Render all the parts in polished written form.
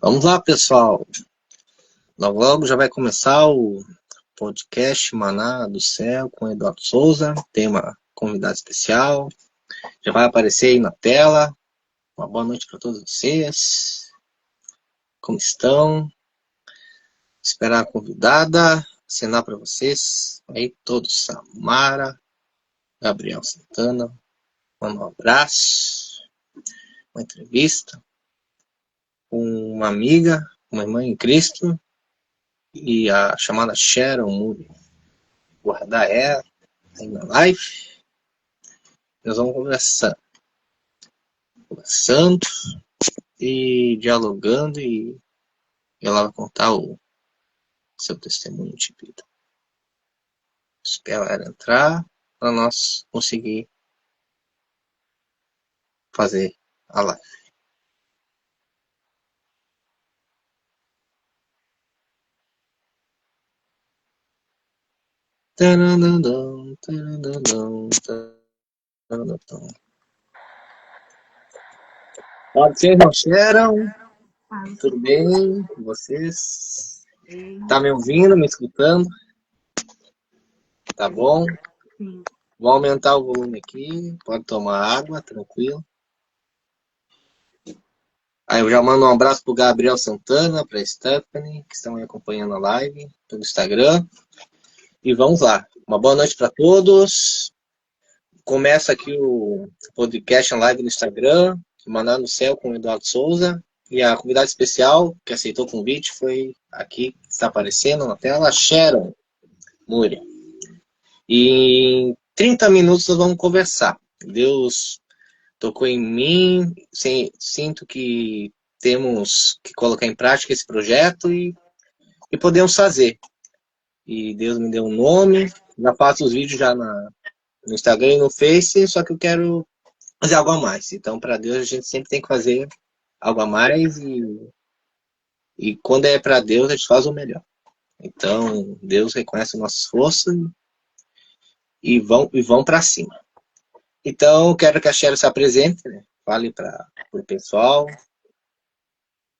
Vamos lá, pessoal. Logo, logo já vai começar o podcast Maná do Céu com Eduardo Souza. Tem uma convidada especial. Já vai aparecer aí na tela. Uma boa noite para todos vocês. Como estão? Esperar a convidada. Assinar para vocês. Aí todos. Samara, Gabriel Santana. Manda um abraço. Uma entrevista com uma amiga, uma irmã em Cristo. E a chamada Sharon Moody. Guardar ela aí na live. Nós vamos conversando e dialogando e ela vai contar o seu testemunho de vida. Espero ela entrar para nós conseguir fazer a live. Pode ser, não Sharon? Tudo bem com vocês? Tá me ouvindo, me escutando? Tá bom? Sim. Vou aumentar o volume aqui. Pode tomar água, tranquilo. Aí eu já mando um abraço pro Gabriel Santana, pra Stephanie, que estão aí acompanhando a live pelo Instagram. E vamos lá. Uma boa noite para todos. Começa aqui o podcast live no Instagram, Maná no Céu com o Eduardo Souza. E a convidada especial que aceitou o convite foi aqui, que está aparecendo na tela, Sharon Moody. E em 30 minutos nós vamos conversar. Deus tocou em mim, sinto que temos que colocar em prática esse projeto e podemos fazer. E Deus me deu um nome, já faço os vídeos já no Instagram e no Face, só que eu quero fazer algo a mais. Então, para Deus, a gente sempre tem que fazer algo a mais e quando é para Deus, a gente faz o melhor. Então, Deus reconhece o nosso esforço e vão para cima. Então, quero que a Sheryl se apresente, né? Fale para o pessoal.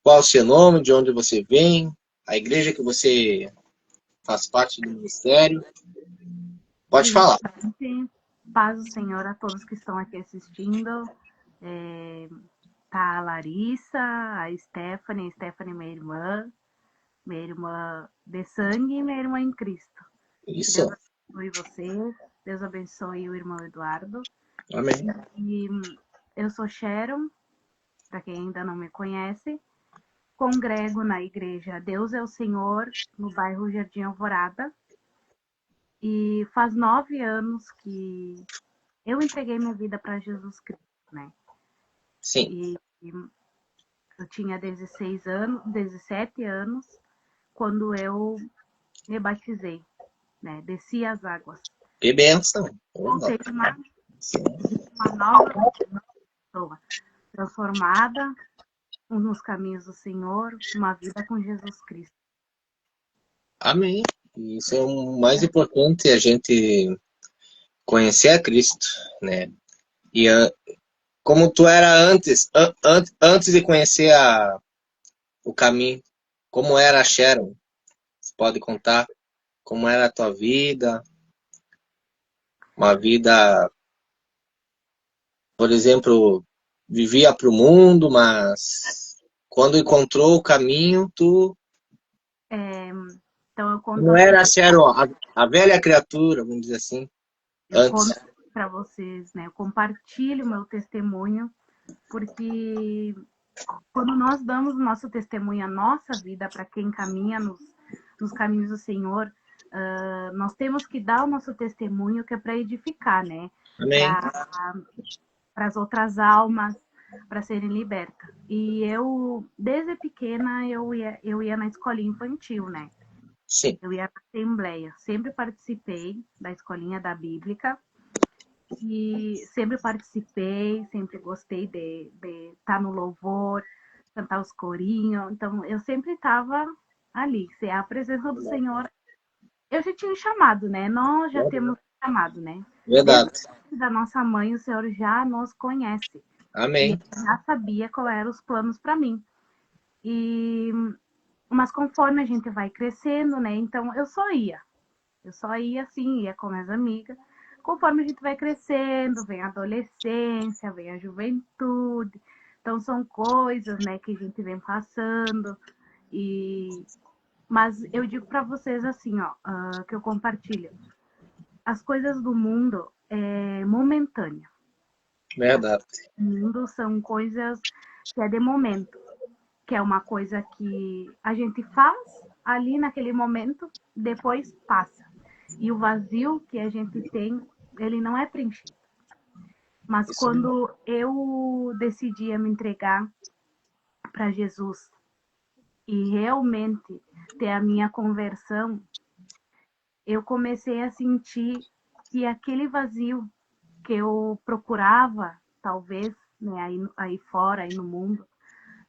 Qual o seu nome, de onde você vem, a igreja que você faz parte do ministério. Pode falar. Paz do Senhor a todos que estão aqui assistindo. Tá a Larissa, a Stephanie, minha irmã de sangue e minha irmã em Cristo. Isso. Deus abençoe vocês, Deus abençoe o irmão Eduardo. Amém. E eu sou Sharon, para quem ainda não me conhece. Congrego na igreja Deus é o Senhor, no bairro Jardim Alvorada. E faz 9 anos que eu entreguei minha vida para Jesus Cristo, né? Sim. E eu tinha 17 anos, quando eu me batizei, né? Desci as águas. Que bênção. Voltei uma nova pessoa, transformada nos caminhos do Senhor, uma vida com Jesus Cristo. Amém. Isso é o mais importante, a gente conhecer a Cristo, né? E como tu era antes de conhecer o caminho, como era a Sharon? Você pode contar como era a tua vida? Uma vida, por exemplo, vivia para o mundo, mas quando encontrou o caminho, tu Então eu conto não era a Sharon, a velha criatura, vamos dizer assim, antes. para vocês, né? Eu compartilho meu testemunho, porque quando nós damos o nosso testemunho, a nossa vida para quem caminha nos caminhos do Senhor, nós temos que dar o nosso testemunho que é para edificar, né? Para as outras almas, para serem libertas. E eu, desde pequena, eu ia na escolinha infantil, né? Sim. Eu ia na assembleia. Sempre participei da escolinha da Bíblica. E sempre participei, sempre gostei de estar no louvor, cantar os corinhos. Então, eu sempre estava ali. A presença do Senhor. Eu já tinha chamado, né? Nós já temos chamado, né? Desde Verdade. da nossa mãe, o Senhor já nos conhece. E Amém. ele já sabia qual eram os planos para mim. E mas conforme a gente vai crescendo, né? Então eu só ia. Eu só ia assim, ia com minhas amigas. Conforme a gente vai crescendo, vem a adolescência, vem a juventude. Então são coisas, né, que a gente vem passando. E mas eu digo para vocês assim, ó, que eu compartilho. As coisas do mundo é momentânea. Verdade. O mundo são coisas que é de momento, que é uma coisa que a gente faz ali naquele momento, depois passa. E o vazio que a gente tem, ele não é preenchido. Mas Isso mesmo. quando eu decidi me entregar para Jesus e realmente ter a minha conversão, eu comecei a sentir que aquele vazio que eu procurava, talvez, né, aí fora, aí no mundo,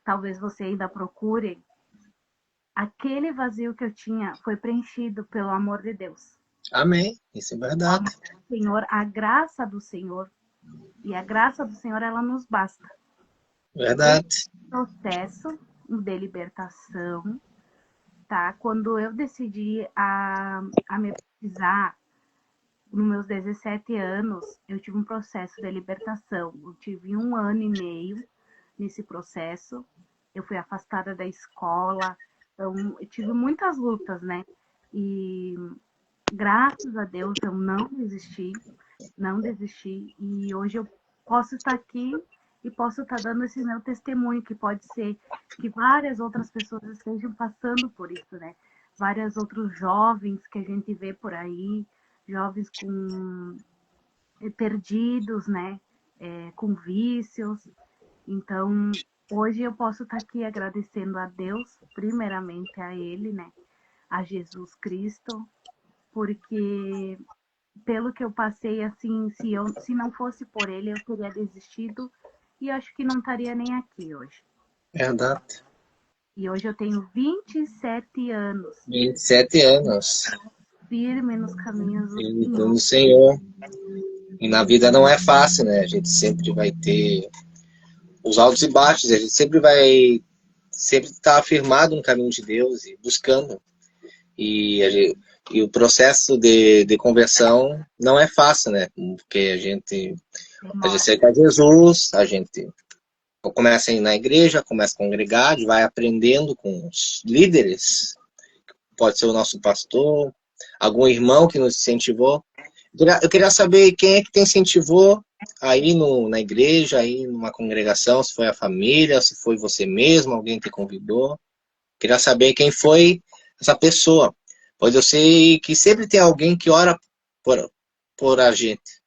talvez você ainda procure, aquele vazio que eu tinha foi preenchido pelo amor de Deus. Amém. Isso é O verdade. amor do Senhor, a graça do Senhor, e a graça do Senhor, ela nos basta. Esse Verdade. processo de libertação, tá? Quando eu decidi a me batizar, nos meus 17 anos, eu tive um processo de libertação. Eu tive 1 ano e meio nesse processo. Eu fui afastada da escola. Então, eu tive muitas lutas, né? E graças a Deus eu não desisti, não desisti. E hoje eu posso estar aqui e posso estar dando esse meu testemunho, que pode ser que várias outras pessoas estejam passando por isso, né? Vários outros jovens que a gente vê por aí, jovens com perdidos, né? Com vícios. Então, hoje eu posso estar aqui agradecendo a Deus, primeiramente a Ele, né? A Jesus Cristo, porque pelo que eu passei, assim, se não fosse por Ele, eu teria desistido e acho que não estaria nem aqui hoje. Verdade. E hoje eu tenho 27 anos, 27 anos. firme nos caminhos do E Senhor. do Senhor. E na vida não é fácil, né? A gente sempre vai ter os altos e baixos. A gente sempre vai sempre estar afirmado no caminho de Deus e buscando. E o processo de conversão não é fácil, né? Porque a gente Demora. aceita Jesus, a gente começa a ir na igreja, começa a congregar, vai aprendendo com os líderes, pode ser o nosso pastor, algum irmão que nos incentivou. Eu queria saber quem é que te incentivou aí na igreja, aí numa congregação, se foi a família, se foi você mesmo, alguém que convidou. Queria saber quem foi essa pessoa, pois eu sei que sempre tem alguém que ora por a gente.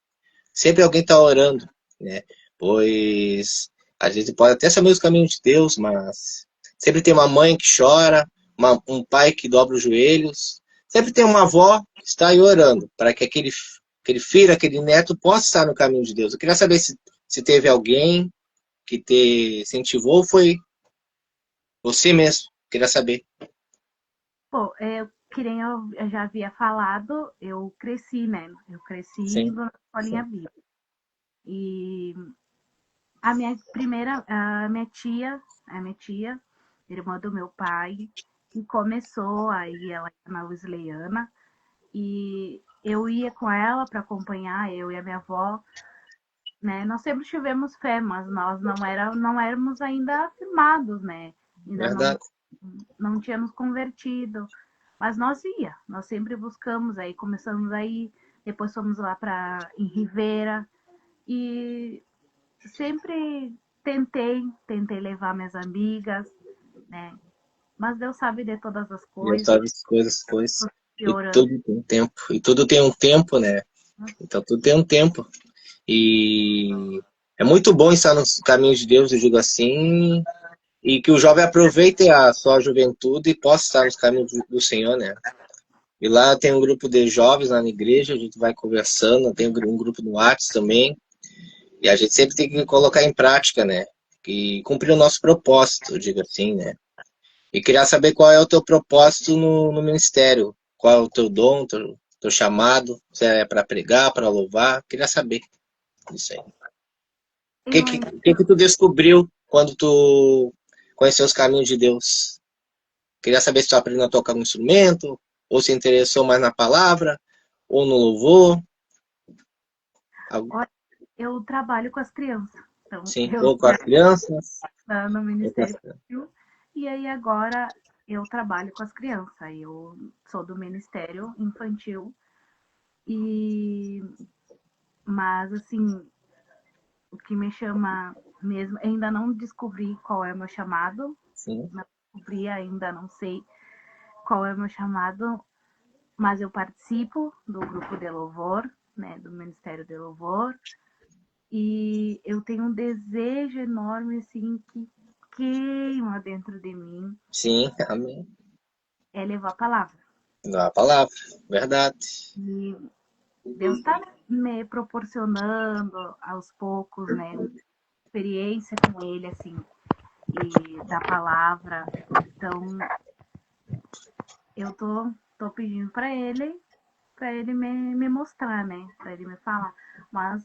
Sempre alguém está orando, né? Pois a gente pode até saber os caminhos de Deus, mas sempre tem uma mãe que chora, um pai que dobra os joelhos, sempre tem uma avó que está aí orando para que aquele filho, aquele neto possa estar no caminho de Deus. Eu queria saber se teve alguém que te incentivou ou foi você mesmo. Queria saber. Pô, que nem eu já havia falado, eu cresci, né? Eu cresci Sim, indo na escolinha sim. bíblica. E a minha tia, irmã do meu pai, que começou aí ela na Wesleyana, e eu ia com ela para acompanhar, eu e a minha avó, né? Nós sempre tivemos fé, mas nós não éramos ainda afirmados, né? Ainda Verdade. não tínhamos convertido, mas nós sempre buscamos, aí começamos aí, depois fomos lá para em Rivera e sempre tentei levar minhas amigas, né? Mas Deus sabe de todas as Deus coisas, sabe as coisas, pois. E orando. tudo tem um tempo. E tudo tem um tempo, né? Então tudo tem um tempo. E é muito bom estar nos caminhos de Deus, eu digo assim, e que o jovem aproveite a sua juventude e possa estar nos caminhos do Senhor, né? E lá tem um grupo de jovens lá na igreja, a gente vai conversando, tem um grupo no WhatsApp também, e a gente sempre tem que colocar em prática, né? E cumprir o nosso propósito, eu digo assim, né? E queria saber qual é o teu propósito no ministério, qual é o teu dom, teu chamado, se é para pregar, para louvar, queria saber isso aí. O que, Eu que, ainda, que tu descobriu quando tu conheceu os caminhos de Deus? Queria saber se tu aprendeu a tocar um instrumento, ou se interessou mais na palavra, ou no louvor. olha, eu trabalho com as crianças. Então, Sim, eu ou com as crianças. no Ou com Ministério as... Infantil, e aí agora eu trabalho com as crianças. Eu sou do Ministério Infantil, e mas assim, o que me chama mesmo, ainda não descobri qual é o meu chamado, Sim, não descobri ainda, não sei qual é o meu chamado, mas eu participo do grupo de louvor, né, do Ministério de Louvor, e eu tenho um desejo enorme, assim, que queima dentro de mim, sim, amém. é levar a palavra. Dá a palavra, verdade. E Deus está me proporcionando aos poucos, né, experiência com Ele, assim, e da palavra. Então, eu tô pedindo para ele me mostrar, né, para ele me falar. Mas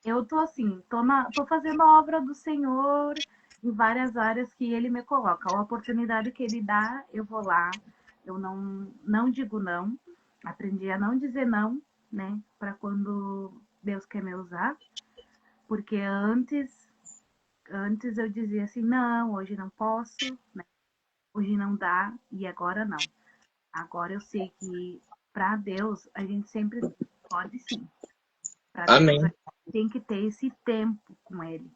eu tô assim, tô fazendo a obra do Senhor em várias áreas que Ele me coloca. A oportunidade que Ele dá, eu vou lá. Eu não digo não. Aprendi a não dizer não, né? Para quando Deus quer me usar. Porque antes eu dizia assim, não, hoje não posso, né? Hoje não dá e agora não. Agora eu sei que para Deus a gente sempre pode sim. Para Deus a Amém. gente tem que ter esse tempo com Ele,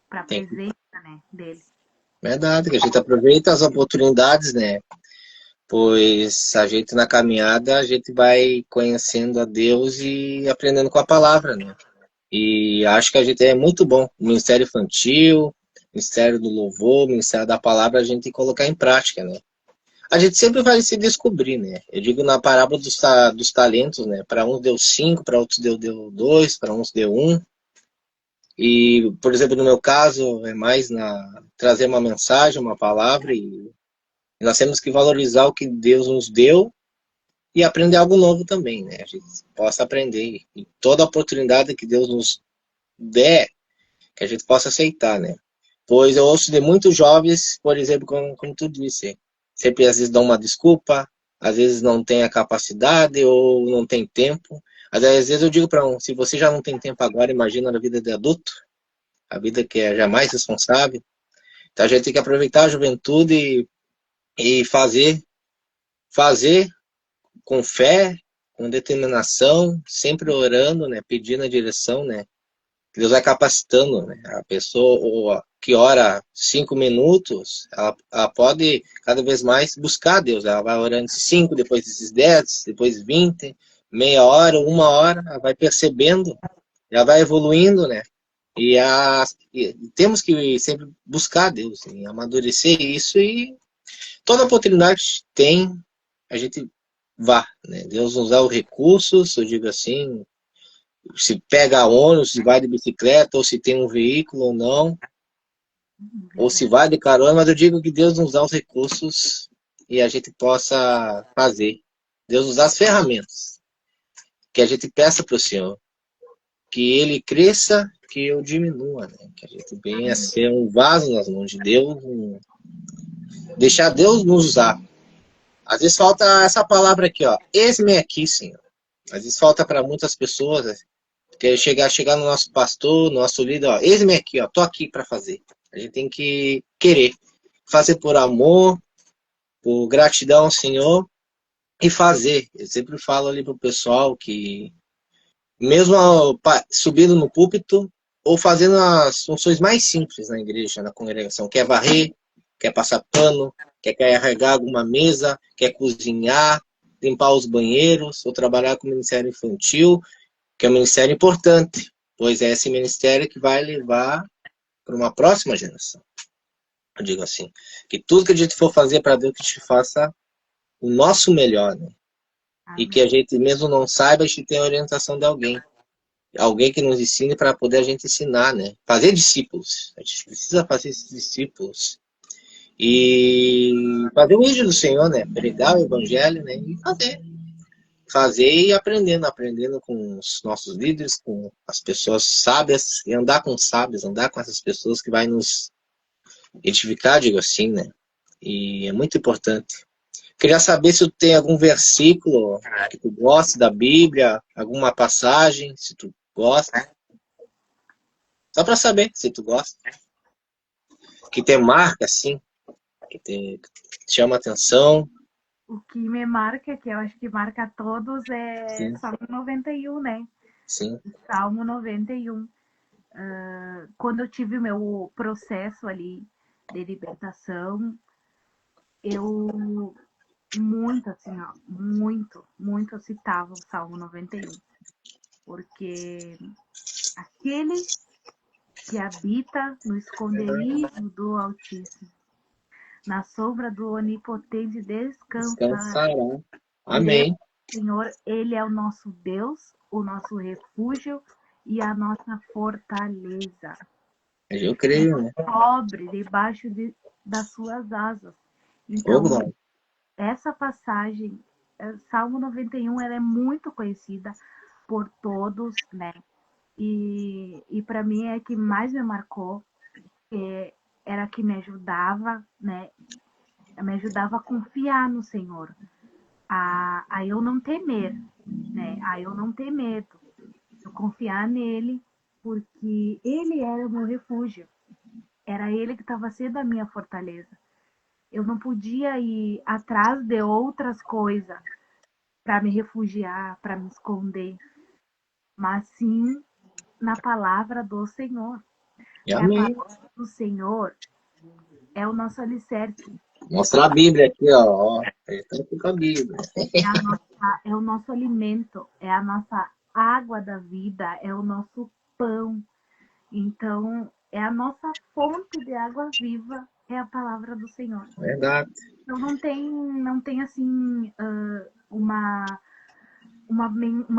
para a Tem que... presença, né, dele. Verdade, que a gente aproveita as oportunidades, né? Pois a gente na caminhada, a gente vai conhecendo a Deus e aprendendo com a palavra, né? E acho que a gente é muito bom. O Ministério Infantil, Ministério do Louvor, Ministério da Palavra, a gente tem que colocar em prática, né? A gente sempre vai se descobrir, né? Eu digo na parábola dos talentos, né? Para uns deu 5, para outros deu 2, para uns deu 1. E, por exemplo, no meu caso, é mais na trazer uma mensagem, uma palavra, e nós temos que valorizar o que Deus nos deu e aprender algo novo também, né? A gente possa aprender. E toda oportunidade que Deus nos der, que a gente possa aceitar, né? Pois eu ouço de muitos jovens, por exemplo, como tu disse, sempre às vezes dão uma desculpa, às vezes não tem a capacidade ou não tem tempo. Às vezes eu digo para um, se você já não tem tempo agora, imagina na vida de adulto, a vida que é jamais responsável. Então a gente tem que aproveitar a juventude e fazer com fé, com determinação, sempre orando, né, pedindo a direção, né, que Deus vai capacitando, né, a pessoa que ora 5 minutos, ela pode cada vez mais buscar Deus, ela vai orando esses 5, depois esses 10, depois 20, meia hora, 1 hora, ela vai percebendo, ela vai evoluindo, né, e temos que sempre buscar Deus, e amadurecer isso, e toda oportunidade que tem, a gente vá, né? Deus nos dá os recursos, eu digo assim, se pega ônibus, se vai de bicicleta, ou se tem um veículo ou não, ou se Verdade. vai de carona, mas eu digo que Deus nos dá os recursos e a gente possa fazer. Deus nos dá as ferramentas, que a gente peça para o Senhor, que Ele cresça, que eu diminua, né? Que a gente venha a Amém. ser um vaso nas mãos de Deus, deixar Deus nos usar. Às vezes falta essa palavra aqui, ó, eis-me aqui, Senhor. Às vezes falta para muitas pessoas, que é chegar no nosso pastor, no nosso líder, ó, eis-me aqui, ó, tô aqui para fazer. A gente tem que querer fazer por amor, por gratidão ao Senhor e fazer. Eu sempre falo ali pro pessoal que mesmo subindo no púlpito ou fazendo as funções mais simples na igreja, na congregação, quer varrer, quer passar pano, quer carregar alguma mesa, quer cozinhar, limpar os banheiros, ou trabalhar com o ministério infantil, que é um ministério importante, pois é esse ministério que vai levar para uma próxima geração. Eu digo assim, que tudo que a gente for fazer para Deus, que a gente faça o nosso melhor, né? E que a Amém. gente, mesmo não saiba, a gente tenha a orientação de alguém. Alguém que nos ensine para poder a gente ensinar, né? Fazer discípulos. A gente precisa fazer esses discípulos. E fazer o ídolo do Senhor, né? Pregar o evangelho, né? E fazer. fazer e aprendendo com os nossos líderes, com as pessoas sábias, e andar com sábios, andar com essas pessoas que vai nos edificar, digo assim, né? E é muito importante. Queria saber se tu tem algum versículo que tu gosta da Bíblia, alguma passagem, se tu gosta. Só para saber se tu gosta. Que te marca, assim, que te chama atenção. O que me marca, que eu acho que marca a todos, é Sim, Salmo 91, né? sim. Salmo 91. Quando eu tive o meu processo ali de libertação, eu muito, assim, ó, muito eu citava o Salmo 91. Porque aquele que habita no esconderijo do Altíssimo, na sombra do Onipotente descansar. Descansará. Direi Amém. Senhor, Ele é o nosso Deus, o nosso refúgio e a nossa fortaleza. Eu creio, né? Cobre debaixo das suas asas. Ô, Então, glória. essa passagem, Salmo 91, ela é muito conhecida por todos, né? E para mim é que mais me marcou, era que me ajudava, né? Me ajudava a confiar no Senhor, a eu não temer, né? A eu não ter medo, eu confiar nele, porque ele era o meu refúgio, era ele que estava sendo a minha fortaleza. Eu não podia ir atrás de outras coisas para me refugiar, para me esconder, mas sim na palavra do Senhor. E E a amém. palavra do Senhor é o nosso alicerce, Mostrar a Bíblia aqui, ó. Ele tá aqui com a Bíblia. é o nosso alimento, é a nossa água da vida, é o nosso pão. Então, é a nossa fonte de água viva, é a palavra do Senhor. Verdade. Então, não tem assim, uma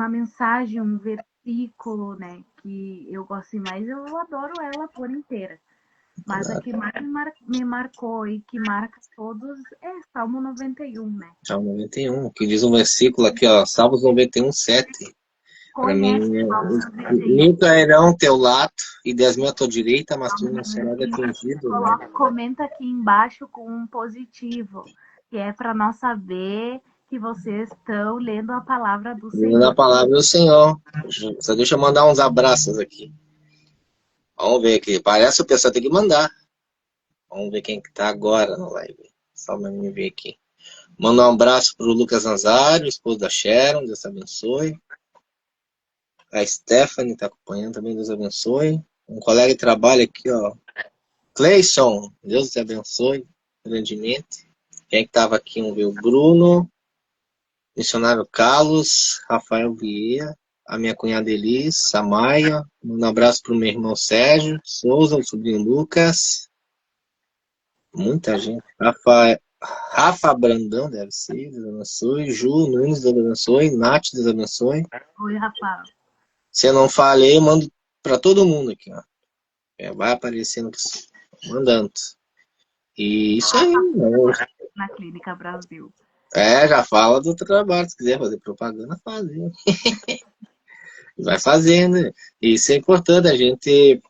mensagem, um versículo, né, que eu gosto mais, eu adoro ela por inteira. Mas a Verdade. que mais me marcou e que marca todos é Salmo 91, né? Salmo 91, que diz um versículo aqui, ó. Salmos 91, 7. Para mim, Conhece o Salmo 91. mil cairão ao teu lado e 10.000 à tua direita, mas tu Salmo não serás 91. atingido, né? Comenta aqui embaixo com um positivo, que é para nós saber que vocês estão lendo a palavra do Lendo a Senhor. palavra do Senhor. Só deixa eu mandar uns abraços aqui. Vamos ver aqui. Parece o pessoal tem que mandar. Vamos ver quem que tá agora na live. Só pra me ver aqui. Manda um abraço pro Lucas Nazário, esposo da Sharon, Deus abençoe. A Stephanie tá acompanhando também, Deus abençoe. Um colega de trabalho aqui, ó. Cleison, Deus te abençoe grandemente. Quem que tava aqui? Vamos ver o Bruno, missionário Carlos, Rafael Vieira, a minha cunhada Elis, a Maia. Um abraço pro meu irmão Sérgio Souza, o sobrinho Lucas. Muita gente. Rafa Brandão, deve ser, Deus abençoe. Ju Nunes, Deus abençoe. Nath, Deus abençoe. Oi, Rafael. Se eu não falei, eu mando para todo mundo aqui, ó. Vai aparecendo, mandando. E isso aí, né? Na Clínica Brasil. Já fala do trabalho. Se quiser fazer propaganda, faz. Hein? Vai fazendo. Isso é importante, a gente.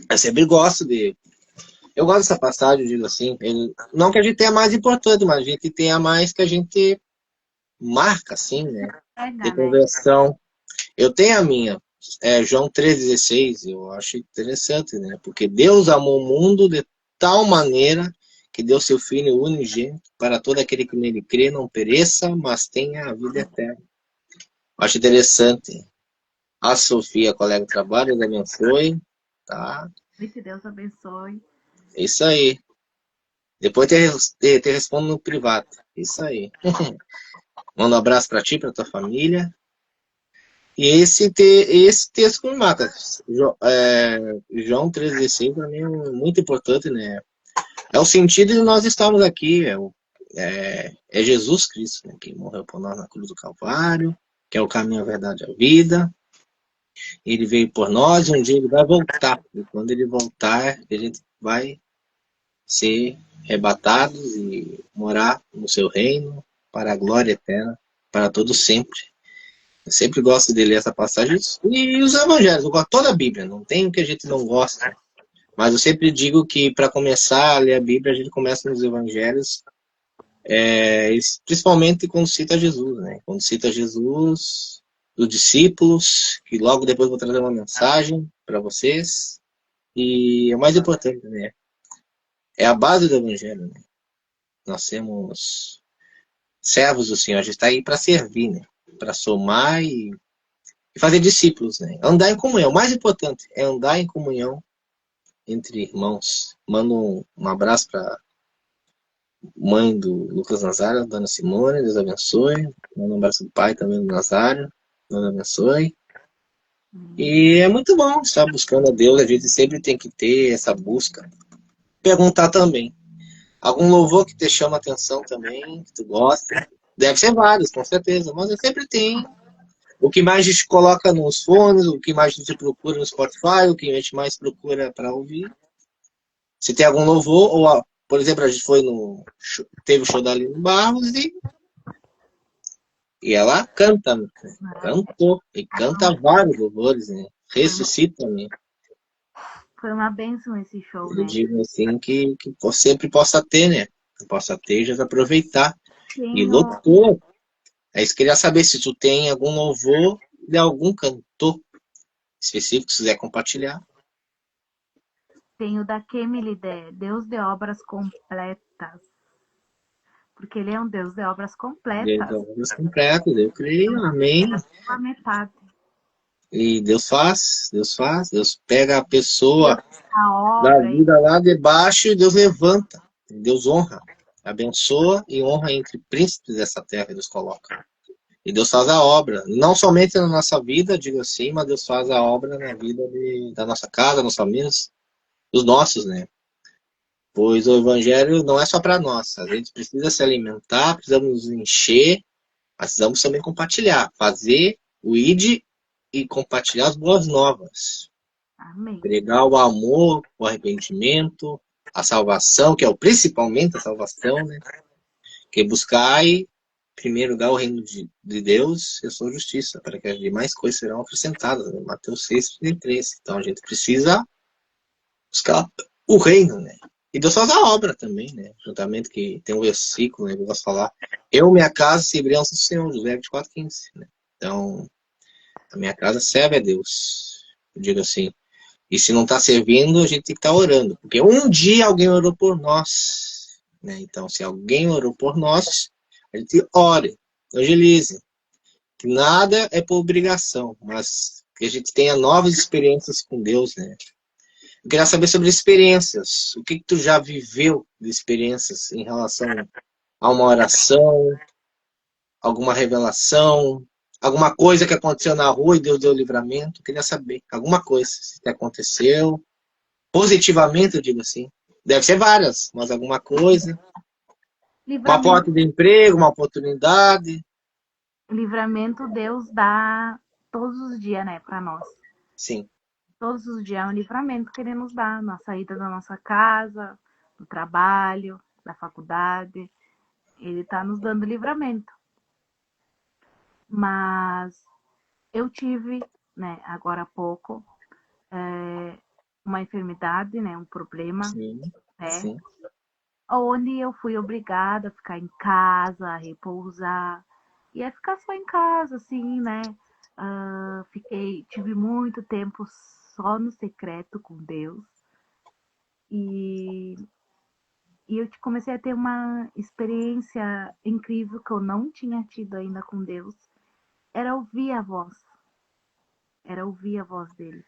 Eu sempre gosto de. Eu gosto dessa passagem, eu digo assim. Não que a gente tenha mais importante, mas a gente tenha mais que a gente marca, assim, né? De Pega, né? conversão. Eu tenho a minha, João 3,16, eu acho interessante, né? Porque Deus amou o mundo de tal maneira que deu seu Filho unigênito para todo aquele que nele crê não pereça, mas tenha a vida eterna. Acho interessante. A Sofia, colega de trabalho, Deus abençoe, tá? Que Deus abençoe. É isso aí. Depois te respondo no privado. Isso aí. Manda um abraço para ti, para tua família. E esse texto que me mata. João 3,16 para mim é muito importante, né? É o sentido de nós estarmos aqui. É Jesus Cristo, né, que morreu por nós na cruz do Calvário, que é o caminho, a verdade e a vida. Ele veio por nós e um dia ele vai voltar. E quando ele voltar, a gente vai ser arrebatados e morar no seu reino para a glória eterna, para todo sempre. Eu sempre gosto de ler essa passagem. E os evangelhos, eu gosto de toda a Bíblia, não tem o que a gente não gosta. Mas eu sempre digo que para começar a ler a Bíblia, a gente começa nos evangelhos, principalmente quando cita Jesus, né? Quando cita Jesus, os discípulos, que logo depois eu vou trazer uma mensagem para vocês. E é o mais importante, né? É a base do evangelho, né? Nós temos servos do Senhor, a gente está aí para servir, né? Para somar e fazer discípulos, né? Andar em comunhão. O mais importante é andar em comunhão entre irmãos. Mando um abraço para mãe do Lucas Nazário, Dona Simone, Deus abençoe. Mando um abraço do pai também do Nazário, Deus abençoe. E é muito bom estar buscando a Deus, a gente sempre tem que ter essa busca. Perguntar também. Algum louvor que te chama a atenção também, que tu gosta? Deve ser vários, com certeza, mas eu sempre tenho. O que mais a gente coloca nos fones, o que mais a gente procura no Spotify, o que a gente mais procura para ouvir. Se tem algum louvor, ou, por exemplo, a gente foi no. Teve o show da Aline Barros e ela canta, né? Cantou. E canta vários louvores, né? Ressuscita, né? Foi uma bênção esse show, Eu né? digo assim que sempre possa ter, né? Possa ter e já aproveitar. E Tenho, lotou. Aí eu queria saber se tu tem algum louvor de algum cantor específico, se quiser compartilhar. tenho da Kemily, Deus de obras completas. Porque ele é um Deus de obras completas. Deus completo, eu creio, amém. A metade. E Deus pega a Deus pessoa a da obra e vida lá debaixo e Deus levanta. Deus honra, abençoa e honra entre príncipes dessa terra, Deus coloca. E Deus faz a obra, não somente na nossa vida, digo assim, mas Deus faz a obra na vida da nossa casa, das nossas famílias, dos nossos, né? Pois o evangelho não é só para nós. A gente precisa se alimentar, precisamos nos encher, mas precisamos também compartilhar, fazer o ID e compartilhar as boas novas. amém. Pregar o amor, o arrependimento, a salvação, que é o principalmente a salvação, né? Que buscar em primeiro lugar o reino de Deus e a sua justiça, para que as demais coisas serão acrescentadas. Né? Mateus 6:33. Então a gente precisa buscar o reino, né? E Deus faz a obra também, né? Juntamente que tem um versículo, né? Que eu gosto de falar. Eu, minha casa, serviremos do Senhor, Josué 24:15. Né? Então, a minha casa serve a Deus. Eu digo assim. E se não está servindo, a gente tem que estar orando. Porque um dia alguém orou por nós. Né? Então, se alguém orou por nós, a gente ore, evangelize. Que nada é por obrigação, mas que a gente tenha novas experiências com Deus, né? Eu queria saber sobre experiências. O que tu já viveu de experiências em relação a uma oração, alguma revelação, alguma coisa que aconteceu na rua e Deus deu livramento? Eu queria saber. Alguma coisa que aconteceu. Positivamente, eu digo assim. Deve ser várias, mas alguma coisa. Uma Livramento, porta de emprego, uma oportunidade. livramento Deus dá todos os dias, né, para nós. Sim. Todos os dias é um livramento que ele nos dá, na saída da nossa casa, do trabalho, da faculdade. Ele está nos dando livramento. Mas eu tive, né, agora há pouco, uma enfermidade, né, um problema, Sim. né, Sim. onde eu fui obrigada a ficar em casa, a repousar, e a ficar só em casa, assim, né? Tive muito tempo só no secreto com Deus, e, e eu comecei a ter uma experiência incrível que eu não tinha tido ainda com Deus, era ouvir a voz, era ouvir a voz dele,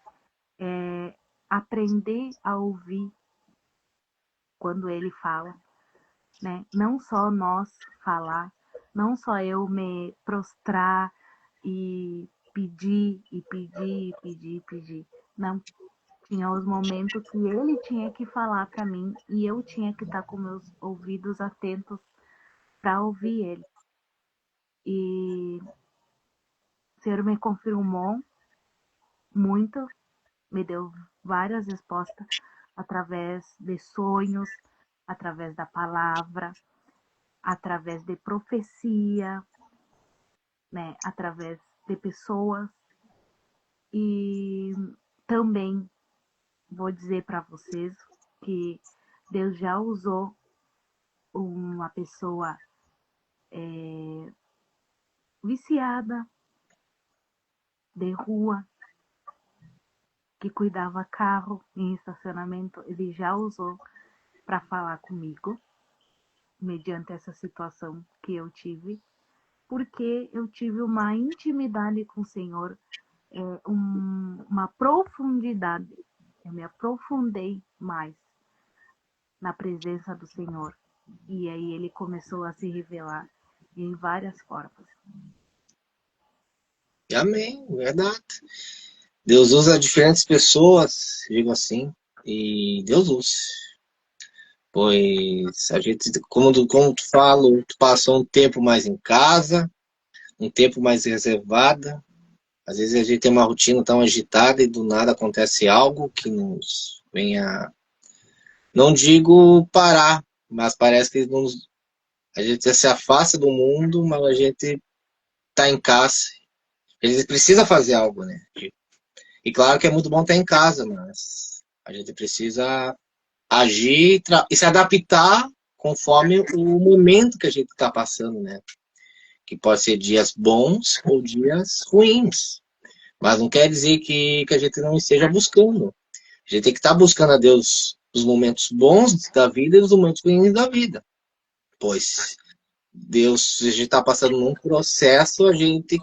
aprender a ouvir quando ele fala, né? Não só nós falar, não só eu me prostrar e pedir e pedir e pedir e pedir. Não, tinha os momentos que ele tinha que falar para mim e eu tinha que estar com meus ouvidos atentos para ouvir ele. E o Senhor me confirmou muito, me deu várias respostas através de sonhos, através da palavra, através de profecia, né? Através de pessoas. E também vou dizer para vocês que Deus já usou uma pessoa viciada de rua, que cuidava carro em estacionamento. Ele já usou para falar comigo, mediante essa situação que eu tive, porque eu tive uma intimidade com o Senhor, uma profundidade. Eu me aprofundei mais na presença do Senhor. E aí ele começou a se revelar em várias formas. Amém, verdade. Deus usa diferentes pessoas, digo assim, e Deus usa. Pois a gente, como tu falo, tu passou um tempo mais em casa, um tempo mais reservada. Às vezes a gente tem uma rotina tão agitada e do nada acontece algo que nos venha, não digo parar, mas parece que a gente se afasta do mundo, mas a gente tá em casa. A gente precisa fazer algo, né? E claro que é muito bom estar em casa, mas a gente precisa agir e se adaptar conforme o momento que a gente está passando, né? Que pode ser dias bons ou dias ruins. Mas não quer dizer que a gente não esteja buscando. A gente tem que estar buscando a Deus nos momentos bons da vida e nos momentos ruins da vida. Pois Deus, se a gente está passando num processo, a gente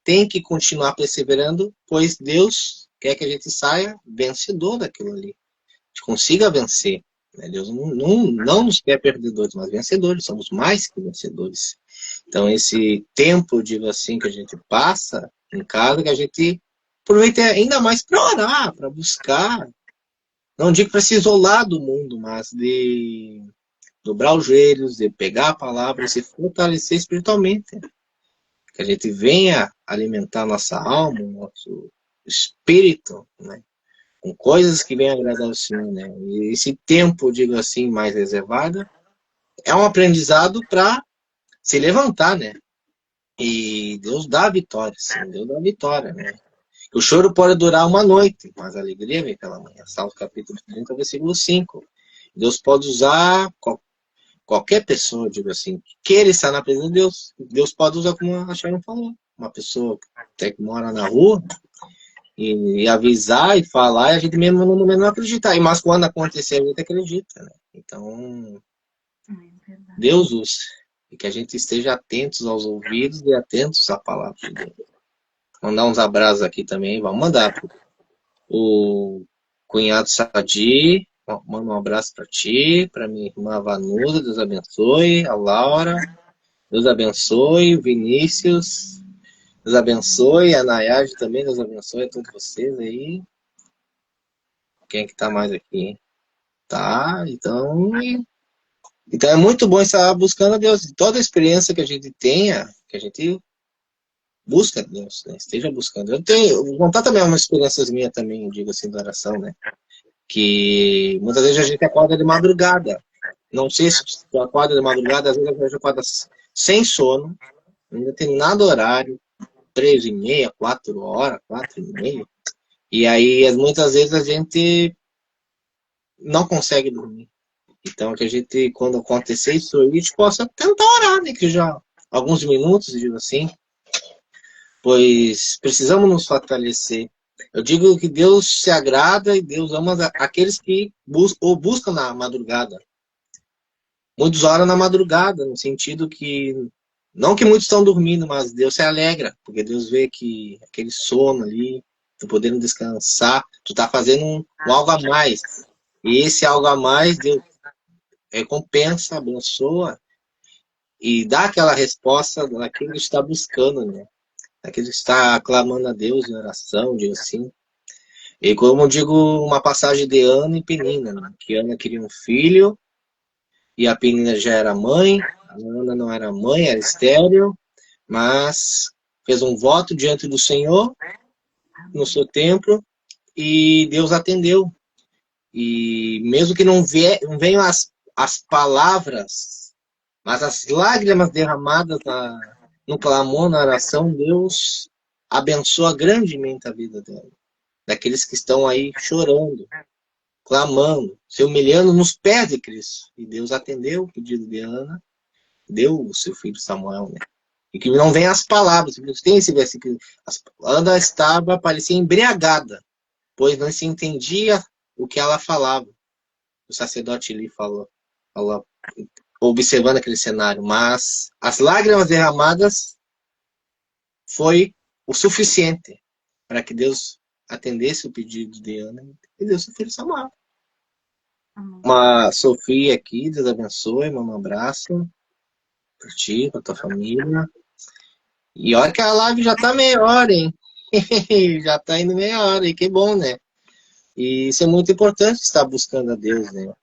tem que continuar perseverando, pois Deus quer que a gente saia vencedor daquilo ali. A gente consiga vencer. Né? Deus não nos quer perdedores, mas vencedores. Somos mais que vencedores. Então, esse tempo, digo assim, que a gente passa em casa, que a gente aproveita ainda mais para orar, para buscar. Não digo para se isolar do mundo, mas de dobrar os joelhos, de pegar a palavra e se fortalecer espiritualmente. Que a gente venha alimentar nossa alma, nosso espírito, né? Com coisas que venham agradar ao Senhor, né? E esse tempo, digo assim, mais reservado, é um aprendizado para se levantar, né? E Deus dá a vitória, sim, Deus dá a vitória, né? O choro pode durar uma noite, mas a alegria vem pela manhã. Salmo capítulo 30, versículo 5. Deus pode usar qualquer pessoa, digo assim, que queira estar na presença de Deus. Deus pode usar, como a Sharon falou, uma pessoa até que mora na rua e avisar e falar, e a gente mesmo no momento não acreditar. Mas quando acontecer, a gente acredita, né? Então, Deus usa. E que a gente esteja atentos aos ouvidos e atentos à palavra de Deus. Mandar uns abraços aqui também. Vamos mandar pro o cunhado Sadi. Manda um abraço para ti, para minha irmã Vanusa, Deus abençoe. A Laura, Deus abençoe. O Vinícius, Deus abençoe. A Nayade também, Deus abençoe a todos vocês aí. Quem é que tá mais aqui? Tá, então é muito bom estar buscando a Deus. Toda a experiência que a gente tenha, que a gente busca Deus, né? Esteja buscando. Vou contar também uma experiência minha também, eu digo assim, da oração, né? Que muitas vezes a gente acorda de madrugada. Não sei se tu acorda de madrugada, às vezes a gente acorda sem sono, não determinado horário, 3h30, 4 horas, 4h30. E aí, muitas vezes a gente não consegue dormir. Então, que a gente, quando acontecer isso aí, a gente possa tentar orar, né? Que já alguns minutos, digo assim, pois precisamos nos fortalecer. Eu digo que Deus se agrada e Deus ama aqueles que buscam na madrugada. Muitos oram na madrugada, no sentido que, não que muitos estão dormindo, mas Deus se alegra, porque Deus vê que aquele sono ali, tu podendo descansar, tu tá fazendo um algo a mais. E esse algo a mais, Deus recompensa, abençoa e dá aquela resposta daquele que está buscando, né? Daquele que está clamando a Deus em oração, digo assim. E como eu digo, uma passagem de Ana e Penina, né? Que Ana queria um filho e a Penina já era mãe, a Ana não era mãe, era estéril, mas fez um voto diante do Senhor no seu templo e Deus atendeu. E mesmo que não venham as palavras, mas as lágrimas derramadas no clamor, na oração, Deus abençoa grandemente a vida dela. Daqueles que estão aí chorando, clamando, se humilhando nos pés de Cristo. E Deus atendeu o pedido de Ana, deu o seu filho Samuel, né? E que não vem as palavras, tem esse versículo. Ana estava, parecia embriagada, pois não se entendia o que ela falava. O sacerdote ali falou, observando aquele cenário. Mas as lágrimas derramadas foi o suficiente para que Deus atendesse o pedido de Ana e deu seu filho Samuel. Amém. Uma Sofia aqui, Deus abençoe, manda um abraço para ti, para tua família. E olha que a live já tá meia hora, hein? Já tá indo meia hora, e que bom, né? E isso é muito importante, estar buscando a Deus, né?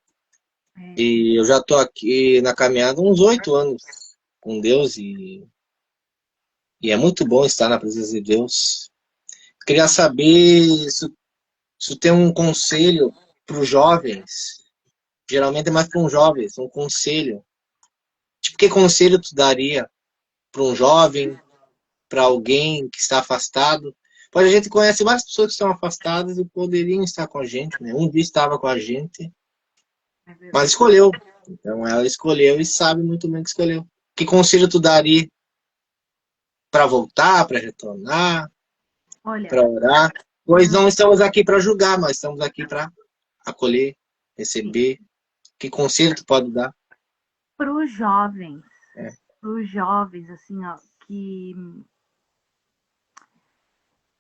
E eu já tô aqui na caminhada uns 8 anos com Deus e é muito bom estar na presença de Deus. Queria saber se tem um conselho para os jovens. Geralmente é mais para um jovem, um conselho. Tipo, que conselho tu daria para um jovem, para alguém que está afastado? Pois a gente conhece várias pessoas que estão afastadas e poderiam estar com a gente, né? Um dia estava com a gente, mas escolheu. Então ela escolheu e sabe muito bem que escolheu. Que conselho tu daria para voltar, para retornar, Olha, para orar? Pois não estamos aqui para julgar, mas estamos aqui para acolher, receber. Que conselho tu pode dar? para os jovens, É. assim, ó, que